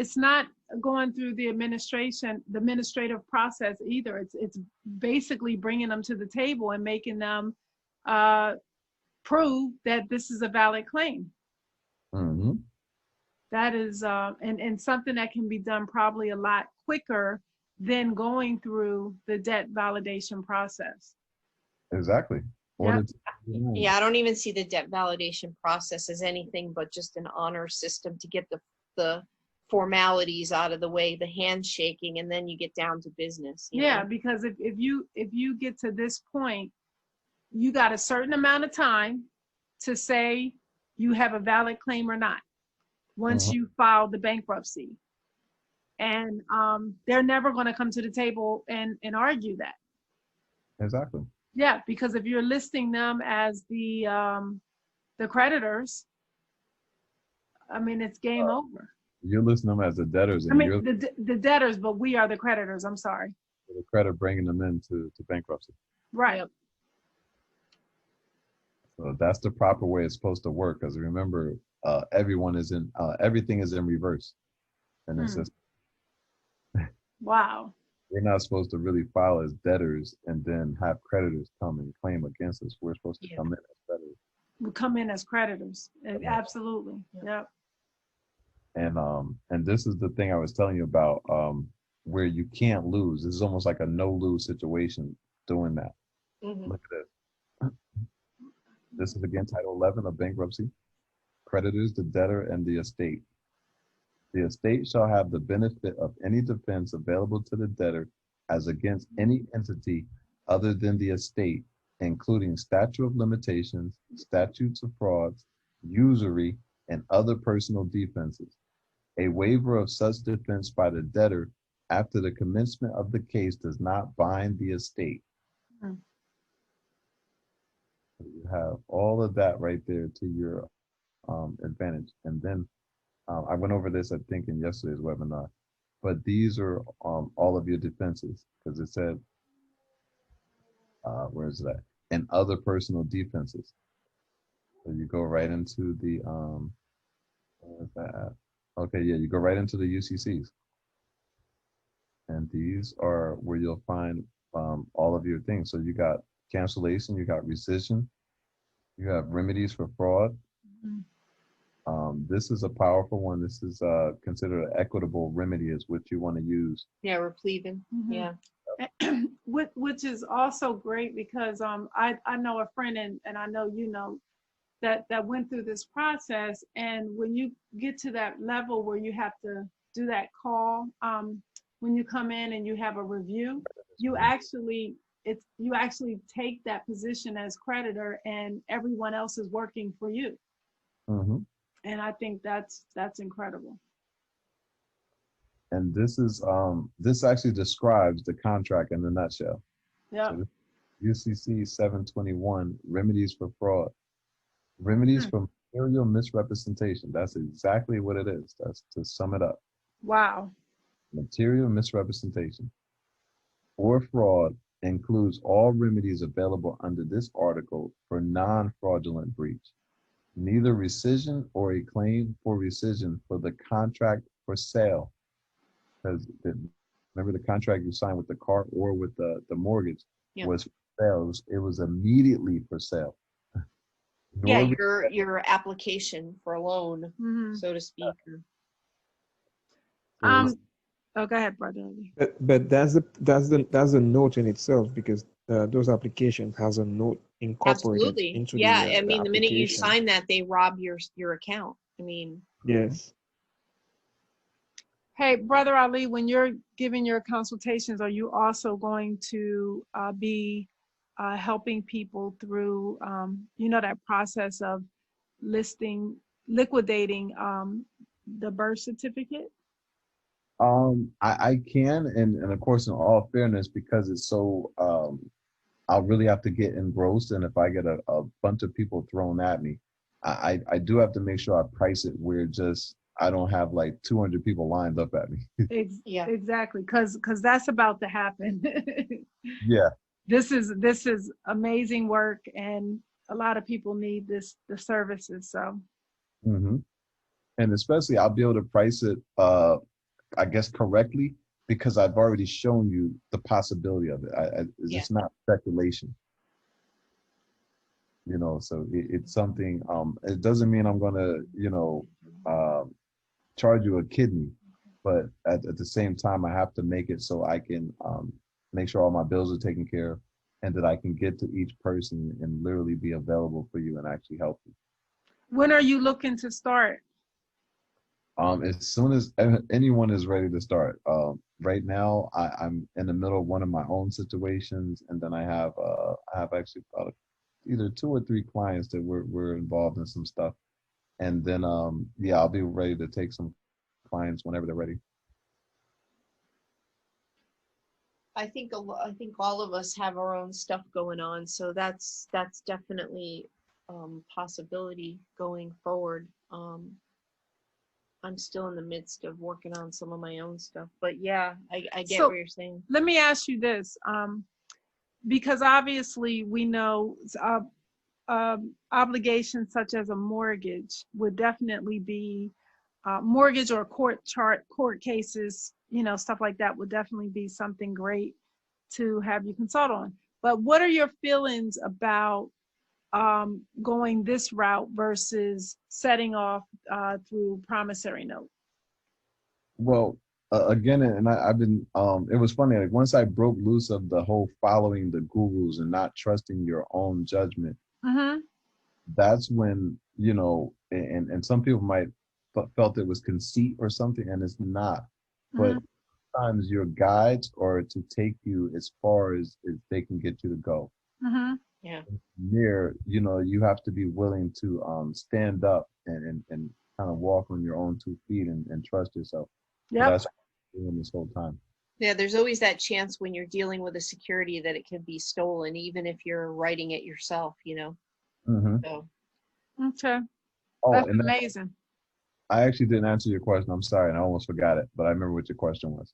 going through the administrative process either. It's basically bringing them to the table and making them prove that this is a valid claim. Mm-hmm. That is and something that can be done probably a lot quicker than going through the debt validation process. Exactly. Yeah, I don't even see the debt validation process as anything but just an honor system to get the formalities out of the way, the handshaking, and then you get down to business. You know? Because if you get to this point, you got a certain amount of time to say you have a valid claim or not once you file the bankruptcy. And they're never going to come to the table and argue that. Exactly. Yeah, because if you're listing them as the creditors, I mean, it's game over. You're listing them as the debtors, and you're the debtors, but we are the creditors. I'm sorry. The creditor bringing them into bankruptcy. Right. Yep. So that's the proper way it's supposed to work. Because remember, everything is in reverse, and it's just wow. We're not supposed to really file as debtors and then have creditors come and claim against us. We're supposed to come in as creditors. We come in as creditors. Absolutely. Yep. And this is the thing I was telling you about, where you can't lose. This is almost like a no-lose situation doing that. Look at this. This is again Title 11 of bankruptcy. Creditors, the debtor, and the estate. The estate shall have the benefit of any defense available to the debtor as against any entity other than the estate, including statute of limitations, statutes of frauds, usury, and other personal defenses. A waiver of such defense by the debtor after the commencement of the case does not bind the estate. You have all of that right there to your advantage. And then I went over this, I think, in yesterday's webinar, but these are all of your defenses, because it said, where is that? And other personal defenses. So you go right into the where is that at? Okay, yeah, you go right into the UCCs, and these are where you'll find all of your things. So you got cancellation, you got rescission, you have remedies for fraud. Mhm. This is a powerful one. This is considered an equitable remedy, is what you want to use. Yeah, repleaving. Mhm. Yeah. Which is also great because I know a friend and I know you know that went through this process, and when you get to that level where you have to do that call, when you come in and you have a review, you actually you actually take that position as creditor and everyone else is working for you, Hmm. and I think that's incredible. And this actually describes the contract in a nutshell. Yeah. So this UCC 721, remedies for fraud, remedies for material misrepresentation. That's exactly what it is. That's to sum it up. Wow. Material misrepresentation or fraud includes all remedies available under this article for non-fraudulent breach. Neither rescission or a claim for rescission for the contract for sale, because remember the contract you signed with the car or with the mortgage Yeah. was for sale. It was immediately for sale. Yeah, Nor your application for a loan, Mhm. so to speak. Oh, go ahead, brother. But that's the note in itself because those applications has a note incorporated Absolutely. into Yeah. I the mean, the minute you application. sign that, they rob your account. I mean, Yes. Hey, Brother Ali, when you're giving your consultations, are you also going to be helping people through, that process of liquidating the birth certificate? I can, and of course, in all fairness, because it's so, I'll really have to get engrossed, and if I get a bunch of people thrown at me, I do have to make sure I price it where just I don't have like 200 people lined up at me. yeah. Exactly, because that's about to happen. Yeah. This is amazing work, and a lot of people need the services. So Hmm. And especially I'll be able to price it, I guess, correctly because I've already shown you the possibility of it. It's Yeah. just not speculation, so it's something, it doesn't mean I'm going to, charge you a kidney, but at the same time, I have to make it so I can make sure all my bills are taken care of and that I can get to each person and literally be available for you and actually help you. when are you looking to start? As soon as anyone is ready to start. Right now, I'm in the middle of one of my own situations, and then I have actually about either 2 or 3 clients that we're involved in some stuff, and then yeah, I'll be ready to take some clients whenever they're ready. I think all of us have our own stuff going on, so that's definitely possibility going forward. I'm still in the midst of working on some of my own stuff, but yeah, I get So- what you're saying. Let me ask you this, because obviously we know obligations such as a mortgage would definitely be mortgage or court cases, stuff like that would definitely be something great to have you consult on. But what are your feelings about going this route versus setting off through promissory note? Well, again, and I've been. It was funny. Like once I broke loose of the whole following the gurus and not trusting your own judgment, Mm-hmm. that's when and some people might felt it was conceit or something, and it's not. But sometimes your guides are to take you as far as they can get you to go. Mm-hmm. Yeah. There, you have to be willing to stand up and kind of walk on your own 2 feet and trust yourself. So Yep. that's what I'm doing this whole time. Yeah, there's always that chance when you're dealing with a security that it could be stolen, even if you're writing it yourself, Mm-hmm. So Okay. Oh, That's and amazing. I actually didn't answer your question. I'm sorry, and I almost forgot it, but I remember what your question was.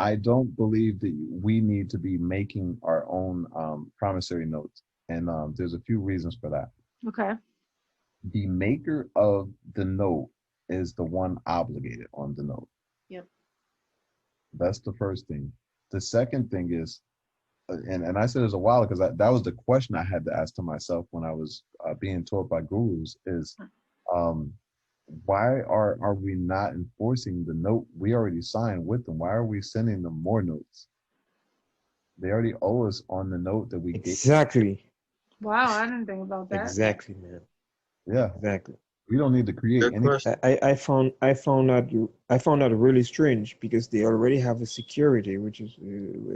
I don't believe that we need to be making our own promissory notes, and there's a few reasons for that. Okay. The maker of the note is the one obligated on the note. Yep. That's the first thing. The second thing is, and I said this a while because that was the question I had to ask to myself when I was being taught by gurus is, why are we not enforcing the note we already signed with them? Why are we sending them more notes? They already owe us on the note that we gave. Exactly. Wow, I didn't think about that. Exactly, man. Yeah. Exactly. We don't need to create Good any. question. I found that really strange because they already have a security, which is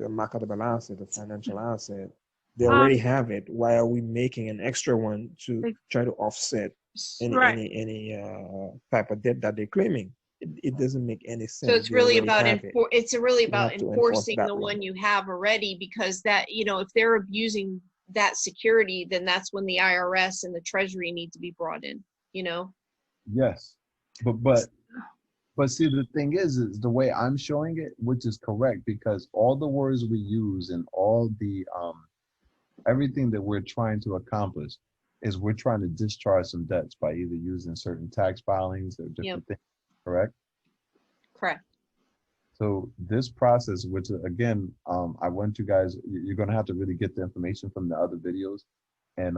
a marketable asset, a financial asset. They already have it. Why are we making an extra one to try to offset Right. any type of debt that they're claiming? It doesn't make any sense. So it's They really already about have it. it's really You don't about have to enforce enforcing that the one. one you have already, because that, you know, if they're abusing that security, then that's when the IRS and the Treasury need to be brought in, you know? Yes, but see, the thing is the way I'm showing it, which is correct, because all the words we use and all the everything that we're trying to accomplish is we're trying to discharge some debts by either using certain tax filings or different things, correct? Correct. So this process, which again, I want you guys, you're going to have to really get the information from the other videos. And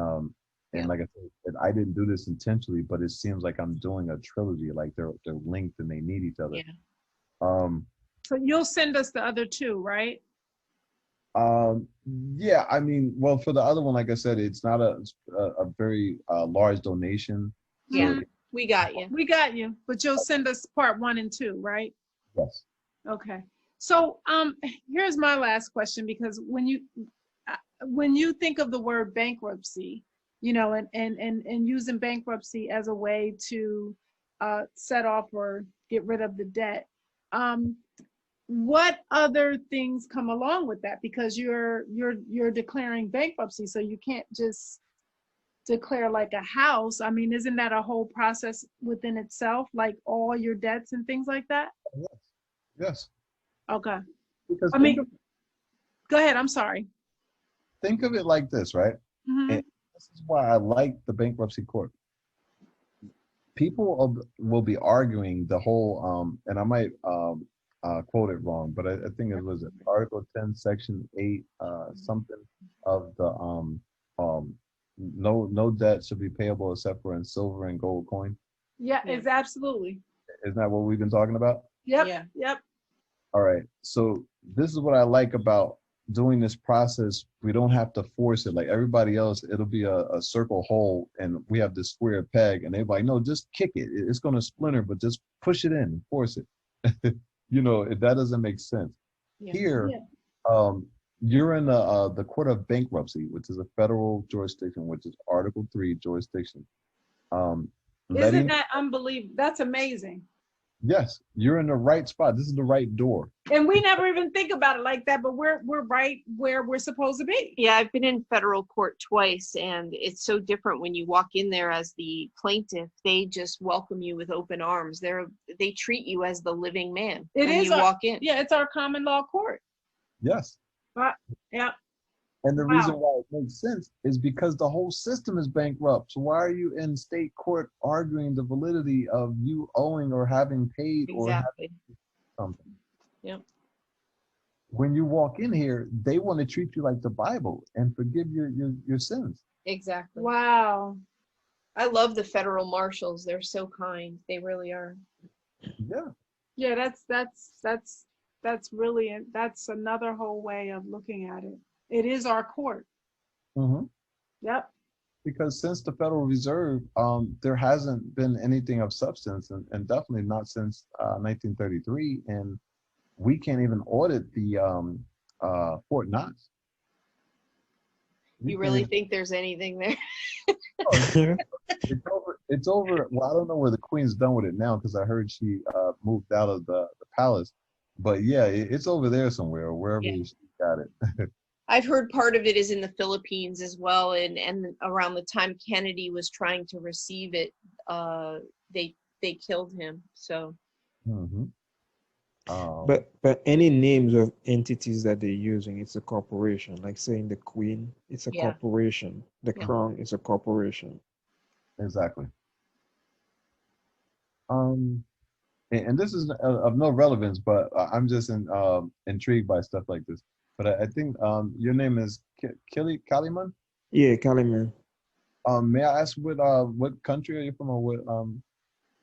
like I said, I didn't do this intentionally, but it seems like I'm doing a trilogy, like they're linked and they need each other. Yeah. So you'll send us the other two, right? Yeah, I mean, well, for the other one, like I said, it's not a very large donation. Yeah, we got you. We got you, but you'll send us part 1 and 2, right? Yes. Okay. So here's my last question, because when you think of the word bankruptcy, you know, and using bankruptcy as a way to set off or get rid of the debt, what other things come along with that? Because you're declaring bankruptcy, so you can't just declare like a house. I mean, isn't that a whole process within itself, like all your debts and things like that? Yes. Yes. Okay. Because I mean, go ahead. I'm sorry. Think of it like this, right? Mm-hmm. And this is why I like the bankruptcy court. People will be arguing the whole, and I might quote it wrong, but I think it was Article 10, Section 8, something of the no debt should be payable except for in silver and gold coin. Yeah, it's absolutely. Isn't that what we've been talking about? Yep. Yeah. Yep. All right. So this is what I like about doing this process. We don't have to force it like everybody else. It'll be a circle hole and we have this square peg and they're like, no, just kick it. It's going to splinter, but just push it in and force it. You know, that doesn't make sense. Yeah. Here, you're in the Court of Bankruptcy, which is a federal jurisdiction, which is Article 3 jurisdiction. Isn't that unbelievable? That's amazing. Yes, you're in the right spot. This is the right door. And we never even think about it like that, but we're right where we're supposed to be. Yeah, I've been in federal court twice, and it's so different when you walk in there as the plaintiff. They just welcome you with open arms. They treat you as the living man when you walk in. Yeah, it's our common law court. Yes. Yeah. And the reason why it makes sense is because the whole system is bankrupt. So why are you in state court arguing the validity of you owing or having paid or having something? Yep. When you walk in here, they want to treat you like the Bible and forgive your sins. Exactly. Wow. I love the federal marshals. They're so kind. They really are. Yeah. Yeah, that's really, that's another whole way of looking at it. It is our court. Mm-hmm. Yep. Because since the Federal Reserve, there hasn't been anything of substance, and definitely not since 1933. And we can't even audit the Fort Knox. You really think there's anything there? It's over. Well, I don't know where the Queen's done with it now because I heard she moved out of the palace. But yeah, it's over there somewhere, or wherever she got it. I've heard part of it is in the Philippines as well, and around the time Kennedy was trying to receive it, they killed him. So. Mm-hmm. But any names of entities that they're using, it's a corporation. Like saying the Queen, it's a corporation. The Crown is a corporation. Exactly. Um, and this is of no relevance, but I'm just intrigued by stuff like this. But I think your name is Kaliman. Yeah, Kaliman. May I ask what country are you from, or what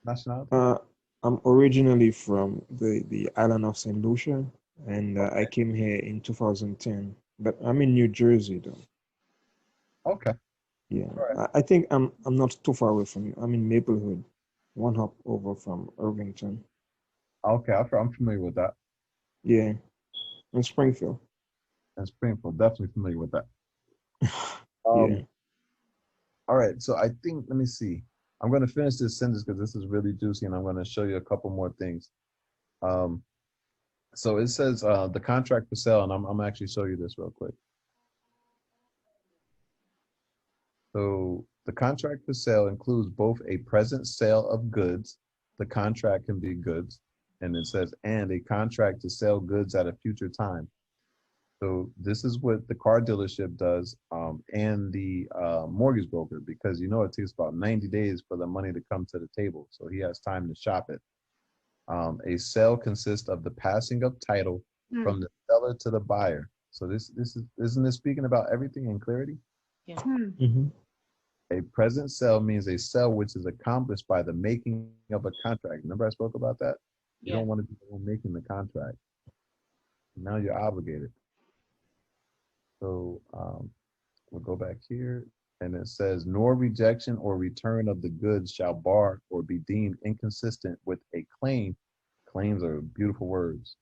nationality? Uh, I'm originally from the island of Saint Lucia, and I Okay. came here in 2010. But I'm in New Jersey, though. Okay. Yeah, All right. I think I'm not too far away from you. I'm in Maplewood, one hop over from Irvington. Okay. I'm familiar with that. Yeah, in Springfield. And Springfield, definitely familiar with that. Yeah. Um, all right. So I think, let me see. I'm going to finish this sentence because this is really juicy, and I'm going to show you a couple more things. Um, so it says the contract for sale, and I'm actually show you this real quick. So the contract for sale includes both a present sale of goods, the contract can be goods, and it says, and a contract to sell goods at a future time. So this is what the car dealership does, and the mortgage broker, because you know it takes about 90 days for the money to come to the table. So he has time to shop it. A sale consists of the passing of title from the seller to the buyer. So this is, isn't this speaking about everything in clarity? Yeah. Mm-hmm. A present sale means a sale which is accomplished by the making of a contract. Remember I spoke about that? You Yeah. don't want to be the one making the contract. Now you're obligated. So we'll go back here, and it says, nor rejection or return of the goods shall bar or be deemed inconsistent with a claim. Claims are beautiful words,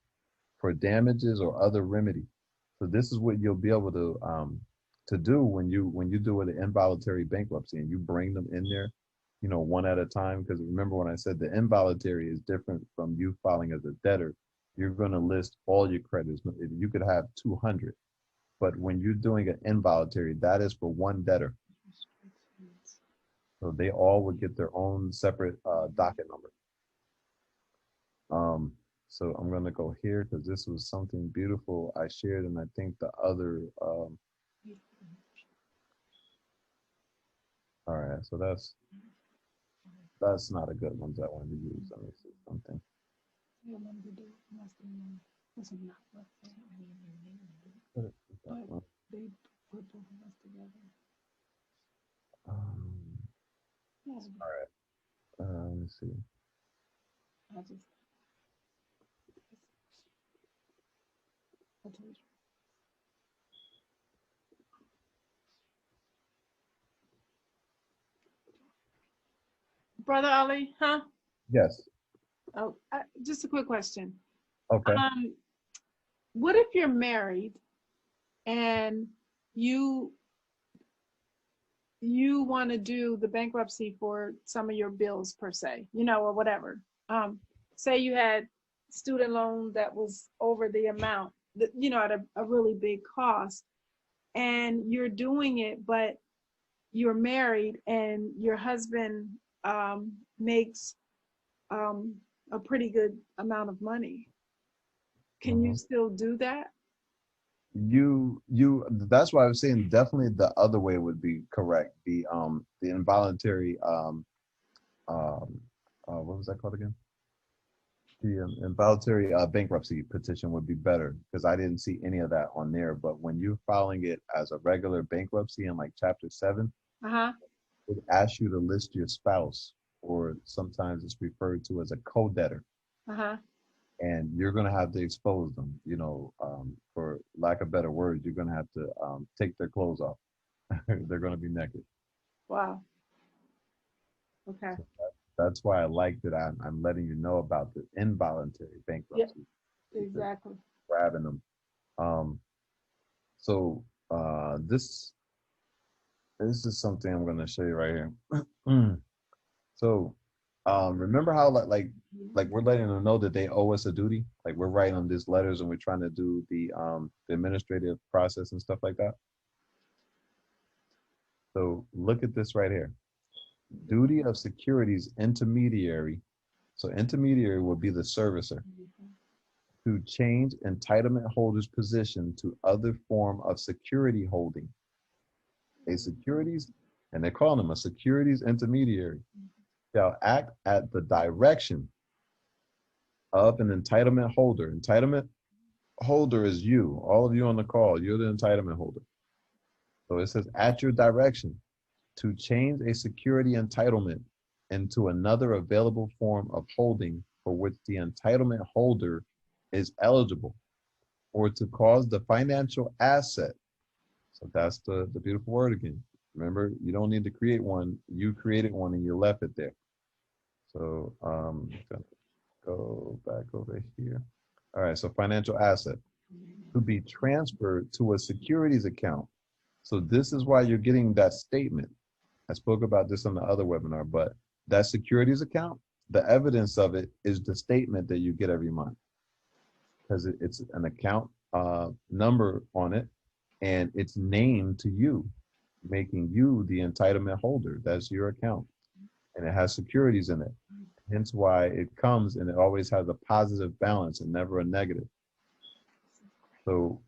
for damages or other remedy. So this is what you'll be able to do when you do an involuntary bankruptcy, and you bring them in there, you know, one at a time. Because remember when I said the involuntary is different from you filing as a debtor, you're going to list all your creditors. You could have 200, but when you're doing an involuntary, that is for one debtor. So they all would get their own separate docket number. So I'm going to go here because this was something beautiful I shared, and I think the other. All right, so that's not a good one that I wanted to use. Let me see something. All right, let me see. Brother Ali, huh? Yes. Oh, just a quick question. Okay. What if you're married and you want to do the bankruptcy for some of your bills per se, you know, or whatever? Say you had student loan that was over the amount that, you know, at a really big cost, and you're doing it, but you're married and your husband makes a pretty good amount of money. Can you still do that? You that's why I was saying definitely the other way would be correct. The involuntary what was that called again? The involuntary bankruptcy petition would be better, because I didn't see any of that on there. But when you're filing it as a regular bankruptcy in like chapter 7, Uh-huh. it asks you to list your spouse, or sometimes it's referred to as a co-debtor. Uh-huh. And you're going to have to expose them, you know, for lack of better words, you're going to have to take their clothes off. They're going to be naked. Wow. Okay. So that's why I like that I'm letting you know about the involuntary bankruptcy. Yeah, exactly. Grabbing them. So this is something I'm going to show you right here. So remember how like we're letting them know that they owe us a duty? Like we're writing them these letters, and we're trying to do the administrative process and stuff like that. So look at this right here. Duty of securities intermediary. So intermediary will be the servicer, to change entitlement holder's position to other form of security holding. A securities and they're calling them a securities intermediary, shall act at the direction of an entitlement holder. Entitlement holder is you, all of you on the call, you're the entitlement holder. So it says at your direction to change a security entitlement into another available form of holding for which the entitlement holder is eligible, or to cause the financial asset. So that's the beautiful word again. Remember, you don't need to create one. You created one and you left it there. So I'm gonna go back over here. All right, so financial asset to be transferred to a securities account. So this is why you're getting that statement. I spoke about this on the other webinar, but that securities account, the evidence of it is the statement that you get every month, because it's an account number on it, and it's named to you, making you the entitlement holder. That's your account, and it has securities in it. Hence why it comes and it always has a positive balance and never a negative. So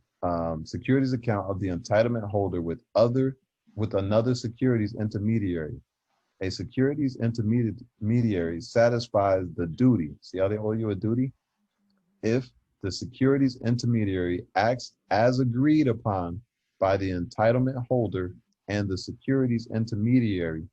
securities account of the entitlement holder with another securities intermediary. A securities intermediary satisfies the duty. See how they owe you a duty? If the securities intermediary acts as agreed upon by the entitlement holder and the securities intermediary,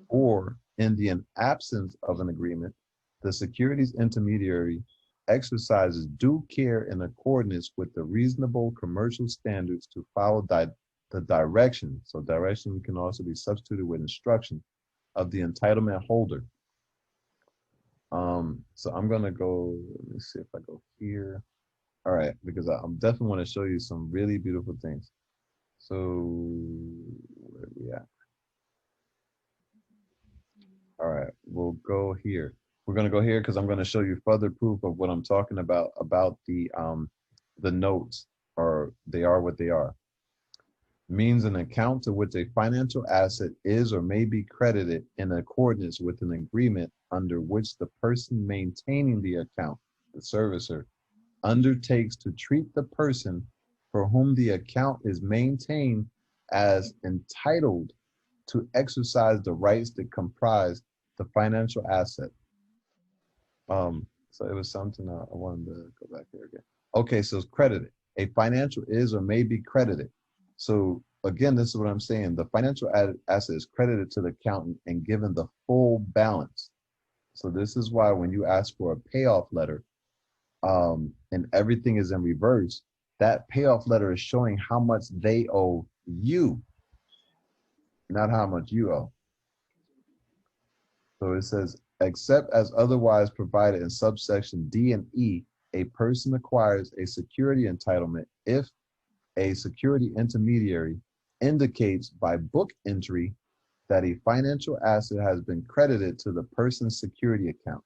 or in the absence of an agreement, the securities intermediary exercises due care in accordance with the reasonable commercial standards to follow the direction. So direction can also be substituted with instruction of the entitlement holder. So I'm gonna go, let me see if I go here. All right, because I definitely want to show you some really beautiful things. So where are we at? All right, we'll go here. We're gonna go here because I'm gonna show you further proof of what I'm talking about the notes, or they are what they are. Means an account to which a financial asset is or may be credited in accordance with an agreement under which the person maintaining the account, the servicer, undertakes to treat the person for whom the account is maintained as entitled to exercise the rights that comprise the financial asset. So it was something I wanted to go back there again. Okay, so it's credited. A financial is or may be credited. So again, this is what I'm saying. The financial asset is credited to the accountant and given the full balance. So this is why when you ask for a payoff letter, and everything is in reverse, that payoff letter is showing how much they owe you, not how much you owe. So it says, except as otherwise provided in subsection D and E, a person acquires a security entitlement if a security intermediary indicates by book entry that a financial asset has been credited to the person's security account.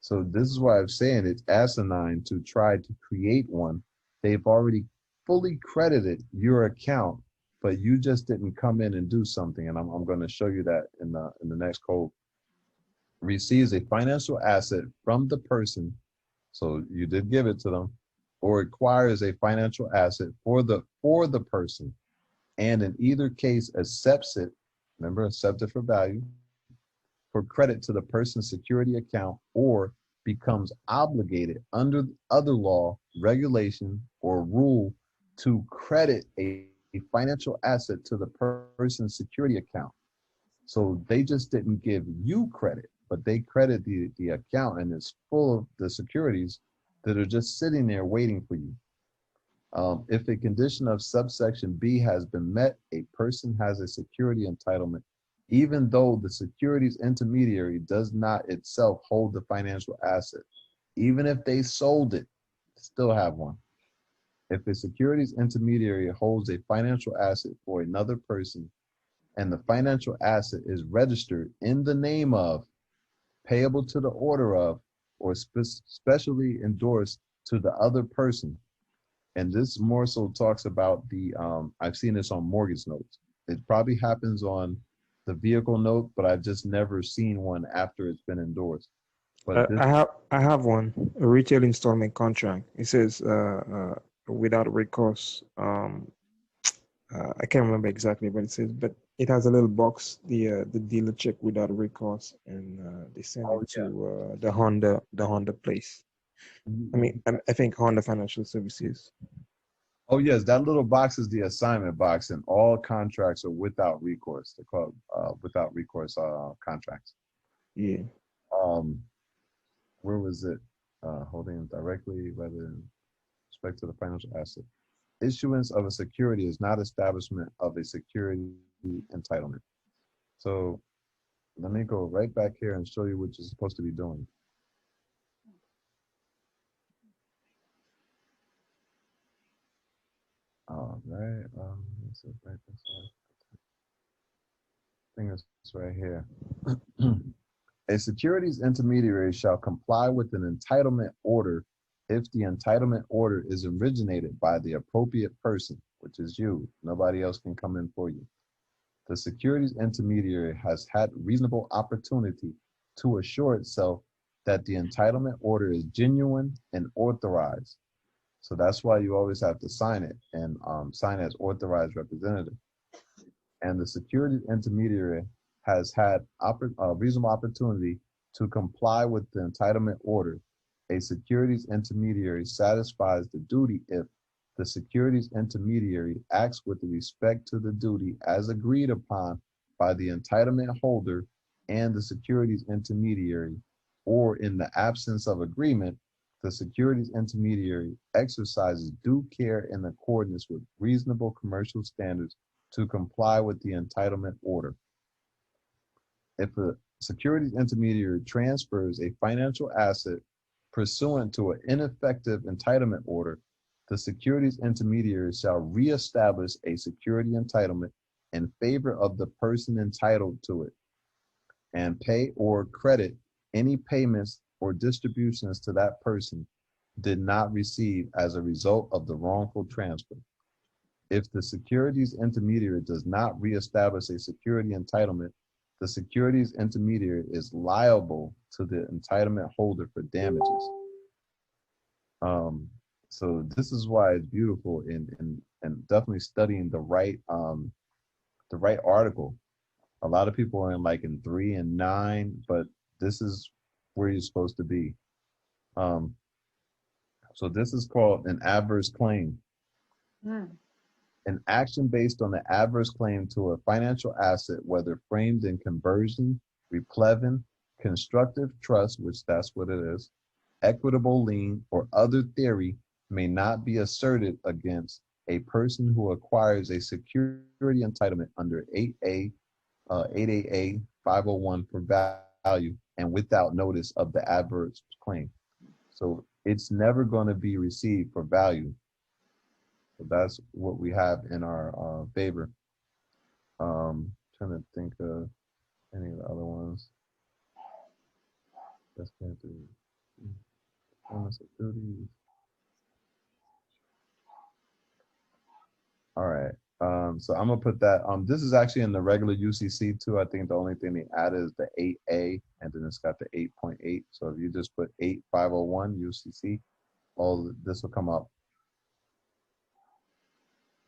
So this is why I'm saying it's asinine to try to create one. They've already fully credited your account, but you just didn't come in and do something. And I'm going to show you that in the next code. Receives a financial asset from the person, so you did give it to them, or acquires a financial asset for the person, and in either case accepts it, remember, accept it for value, for credit to the person's security account, or becomes obligated under other law, regulation, or rule to credit a financial asset to the person's security account. So they just didn't give you credit, but they credit the account, and it's full of the securities that are just sitting there waiting for you. If a condition of subsection B has been met, a person has a security entitlement, even though the securities intermediary does not itself hold the financial asset. Even if they sold it, still have one. If a securities intermediary holds a financial asset for another person, and the financial asset is registered in the name of, payable to the order of, or specially endorsed to the other person. And this more so talks about the, I've seen this on mortgage notes. It probably happens on the vehicle note, but I've just never seen one after it's been endorsed. But I have one, a retail installment contract. It says without recourse. I can't remember exactly, but it says, but it has a little box. The dealer check without recourse, and they send Oh it yeah. to the Honda place. I mean, I think Honda Financial Services. Oh yes, that little box is the assignment box, and all contracts are without recourse. They're called without recourse contracts. Yeah. Um, where was it? Holding directly rather than respect to the financial asset. Issuance of a security is not establishment of a security entitlement. So let me go right back here and show you what you're supposed to be doing. All right. This is right. This thing is right here. A securities intermediary shall comply with an entitlement order if the entitlement order is originated by the appropriate person, which is you. Nobody else can come in for you. The securities intermediary has had reasonable opportunity to assure itself that the entitlement order is genuine and authorized. So that's why you always have to sign it and sign as authorized representative. And the securities intermediary has had a reasonable opportunity to comply with the entitlement order. A securities intermediary satisfies the duty if the securities intermediary acts with respect to the duty as agreed upon by the entitlement holder and the securities intermediary, or in the absence of agreement, the securities intermediary exercises due care in accordance with reasonable commercial standards to comply with the entitlement order. If a securities intermediary transfers a financial asset pursuant to an ineffective entitlement order, the securities intermediary shall reestablish a security entitlement in favor of the person entitled to it and pay or credit any payments or distributions to that person did not receive as a result of the wrongful transfer. If the securities intermediary does not reestablish a security entitlement, the securities intermediary is liable to the entitlement holder for damages. So this is why it's beautiful and definitely studying the right article. A lot of people are in 3 and 9, but this is where you're supposed to be. So this is called an adverse claim. An action based on the adverse claim to a financial asset, whether framed in conversion, replevin, constructive trust, which that's what it is, equitable lien, or other theory, may not be asserted against a person who acquires a security entitlement under 8AA 501 for value and without notice of the adverse claim. So it's never going to be received for value. So that's what we have in our favor. Trying to think of any of the other ones. That's going to securities. All right. So I'm gonna put that. This is actually in the regular UCC too. I think the only thing they added is the 8A, and then it's got the 8.8. So if you just put 8501 UCC, all this will come up.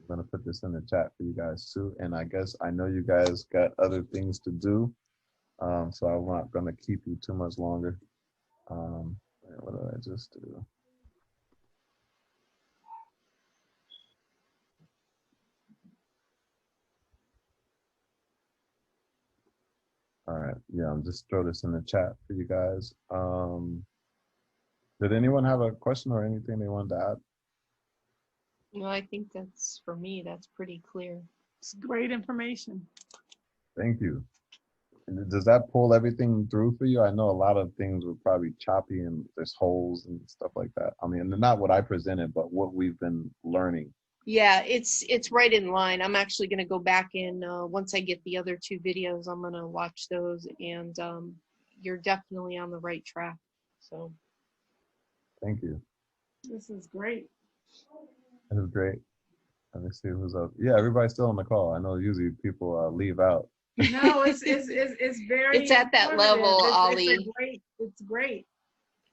I'm gonna put this in the chat for you guys too. And I guess I know you guys got other things to do, so I'm not gonna keep you too much longer. What did I just do? All right, yeah, I'm just throw this in the chat for you guys. Did anyone have a question or anything they wanted to add? No, I think that's, for me, that's pretty clear. It's great information. Thank you. And does that pull everything through for you? I know a lot of things were probably choppy and there's holes and stuff like that. I mean, not what I presented, but what we've been learning. Yeah, it's right in line. I'm actually going to go back in once I get the other 2 videos. I'm going to watch those, and you're definitely on the right track. So thank you. This is great. This is great. Let me see who's up. Yeah, everybody's still on the call. I know usually people leave out. No, it's very. It's at that level, Ollie. It's great.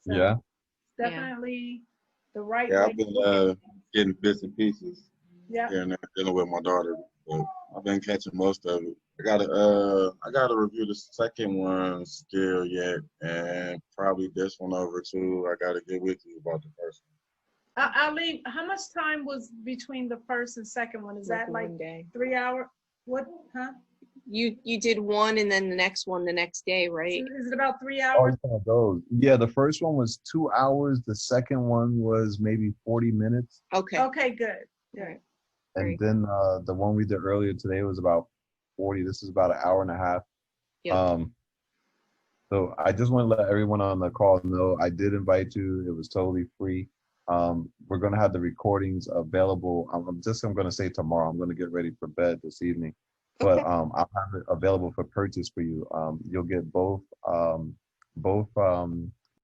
So Yeah. definitely the right Yeah, way. I've been getting bits and pieces. Yeah. here and there dealing with my daughter. But I've been catching most of it. I gotta review the second one still yet, and probably this one over too. I gotta get with you about the first Ali, how much time was between the first and second one? Is that like 1 day? 3 hour? What? Huh? You did one and then the next one the next day, right? Is it about 3 Oh, hours? it's one of those. Yeah, the first one was 2 hours. The second one was maybe 40 minutes. Okay. Okay, good. All right. And Great. then the one we did earlier today was about 40. This is about an hour and a half. Yep. So I just want to let everyone on the call know I did invite you. It was totally free. We're going to have the recordings available. I'm going to say tomorrow. I'm going to get ready for bed this evening. But Okay. I'll have it available for purchase for you. You'll get both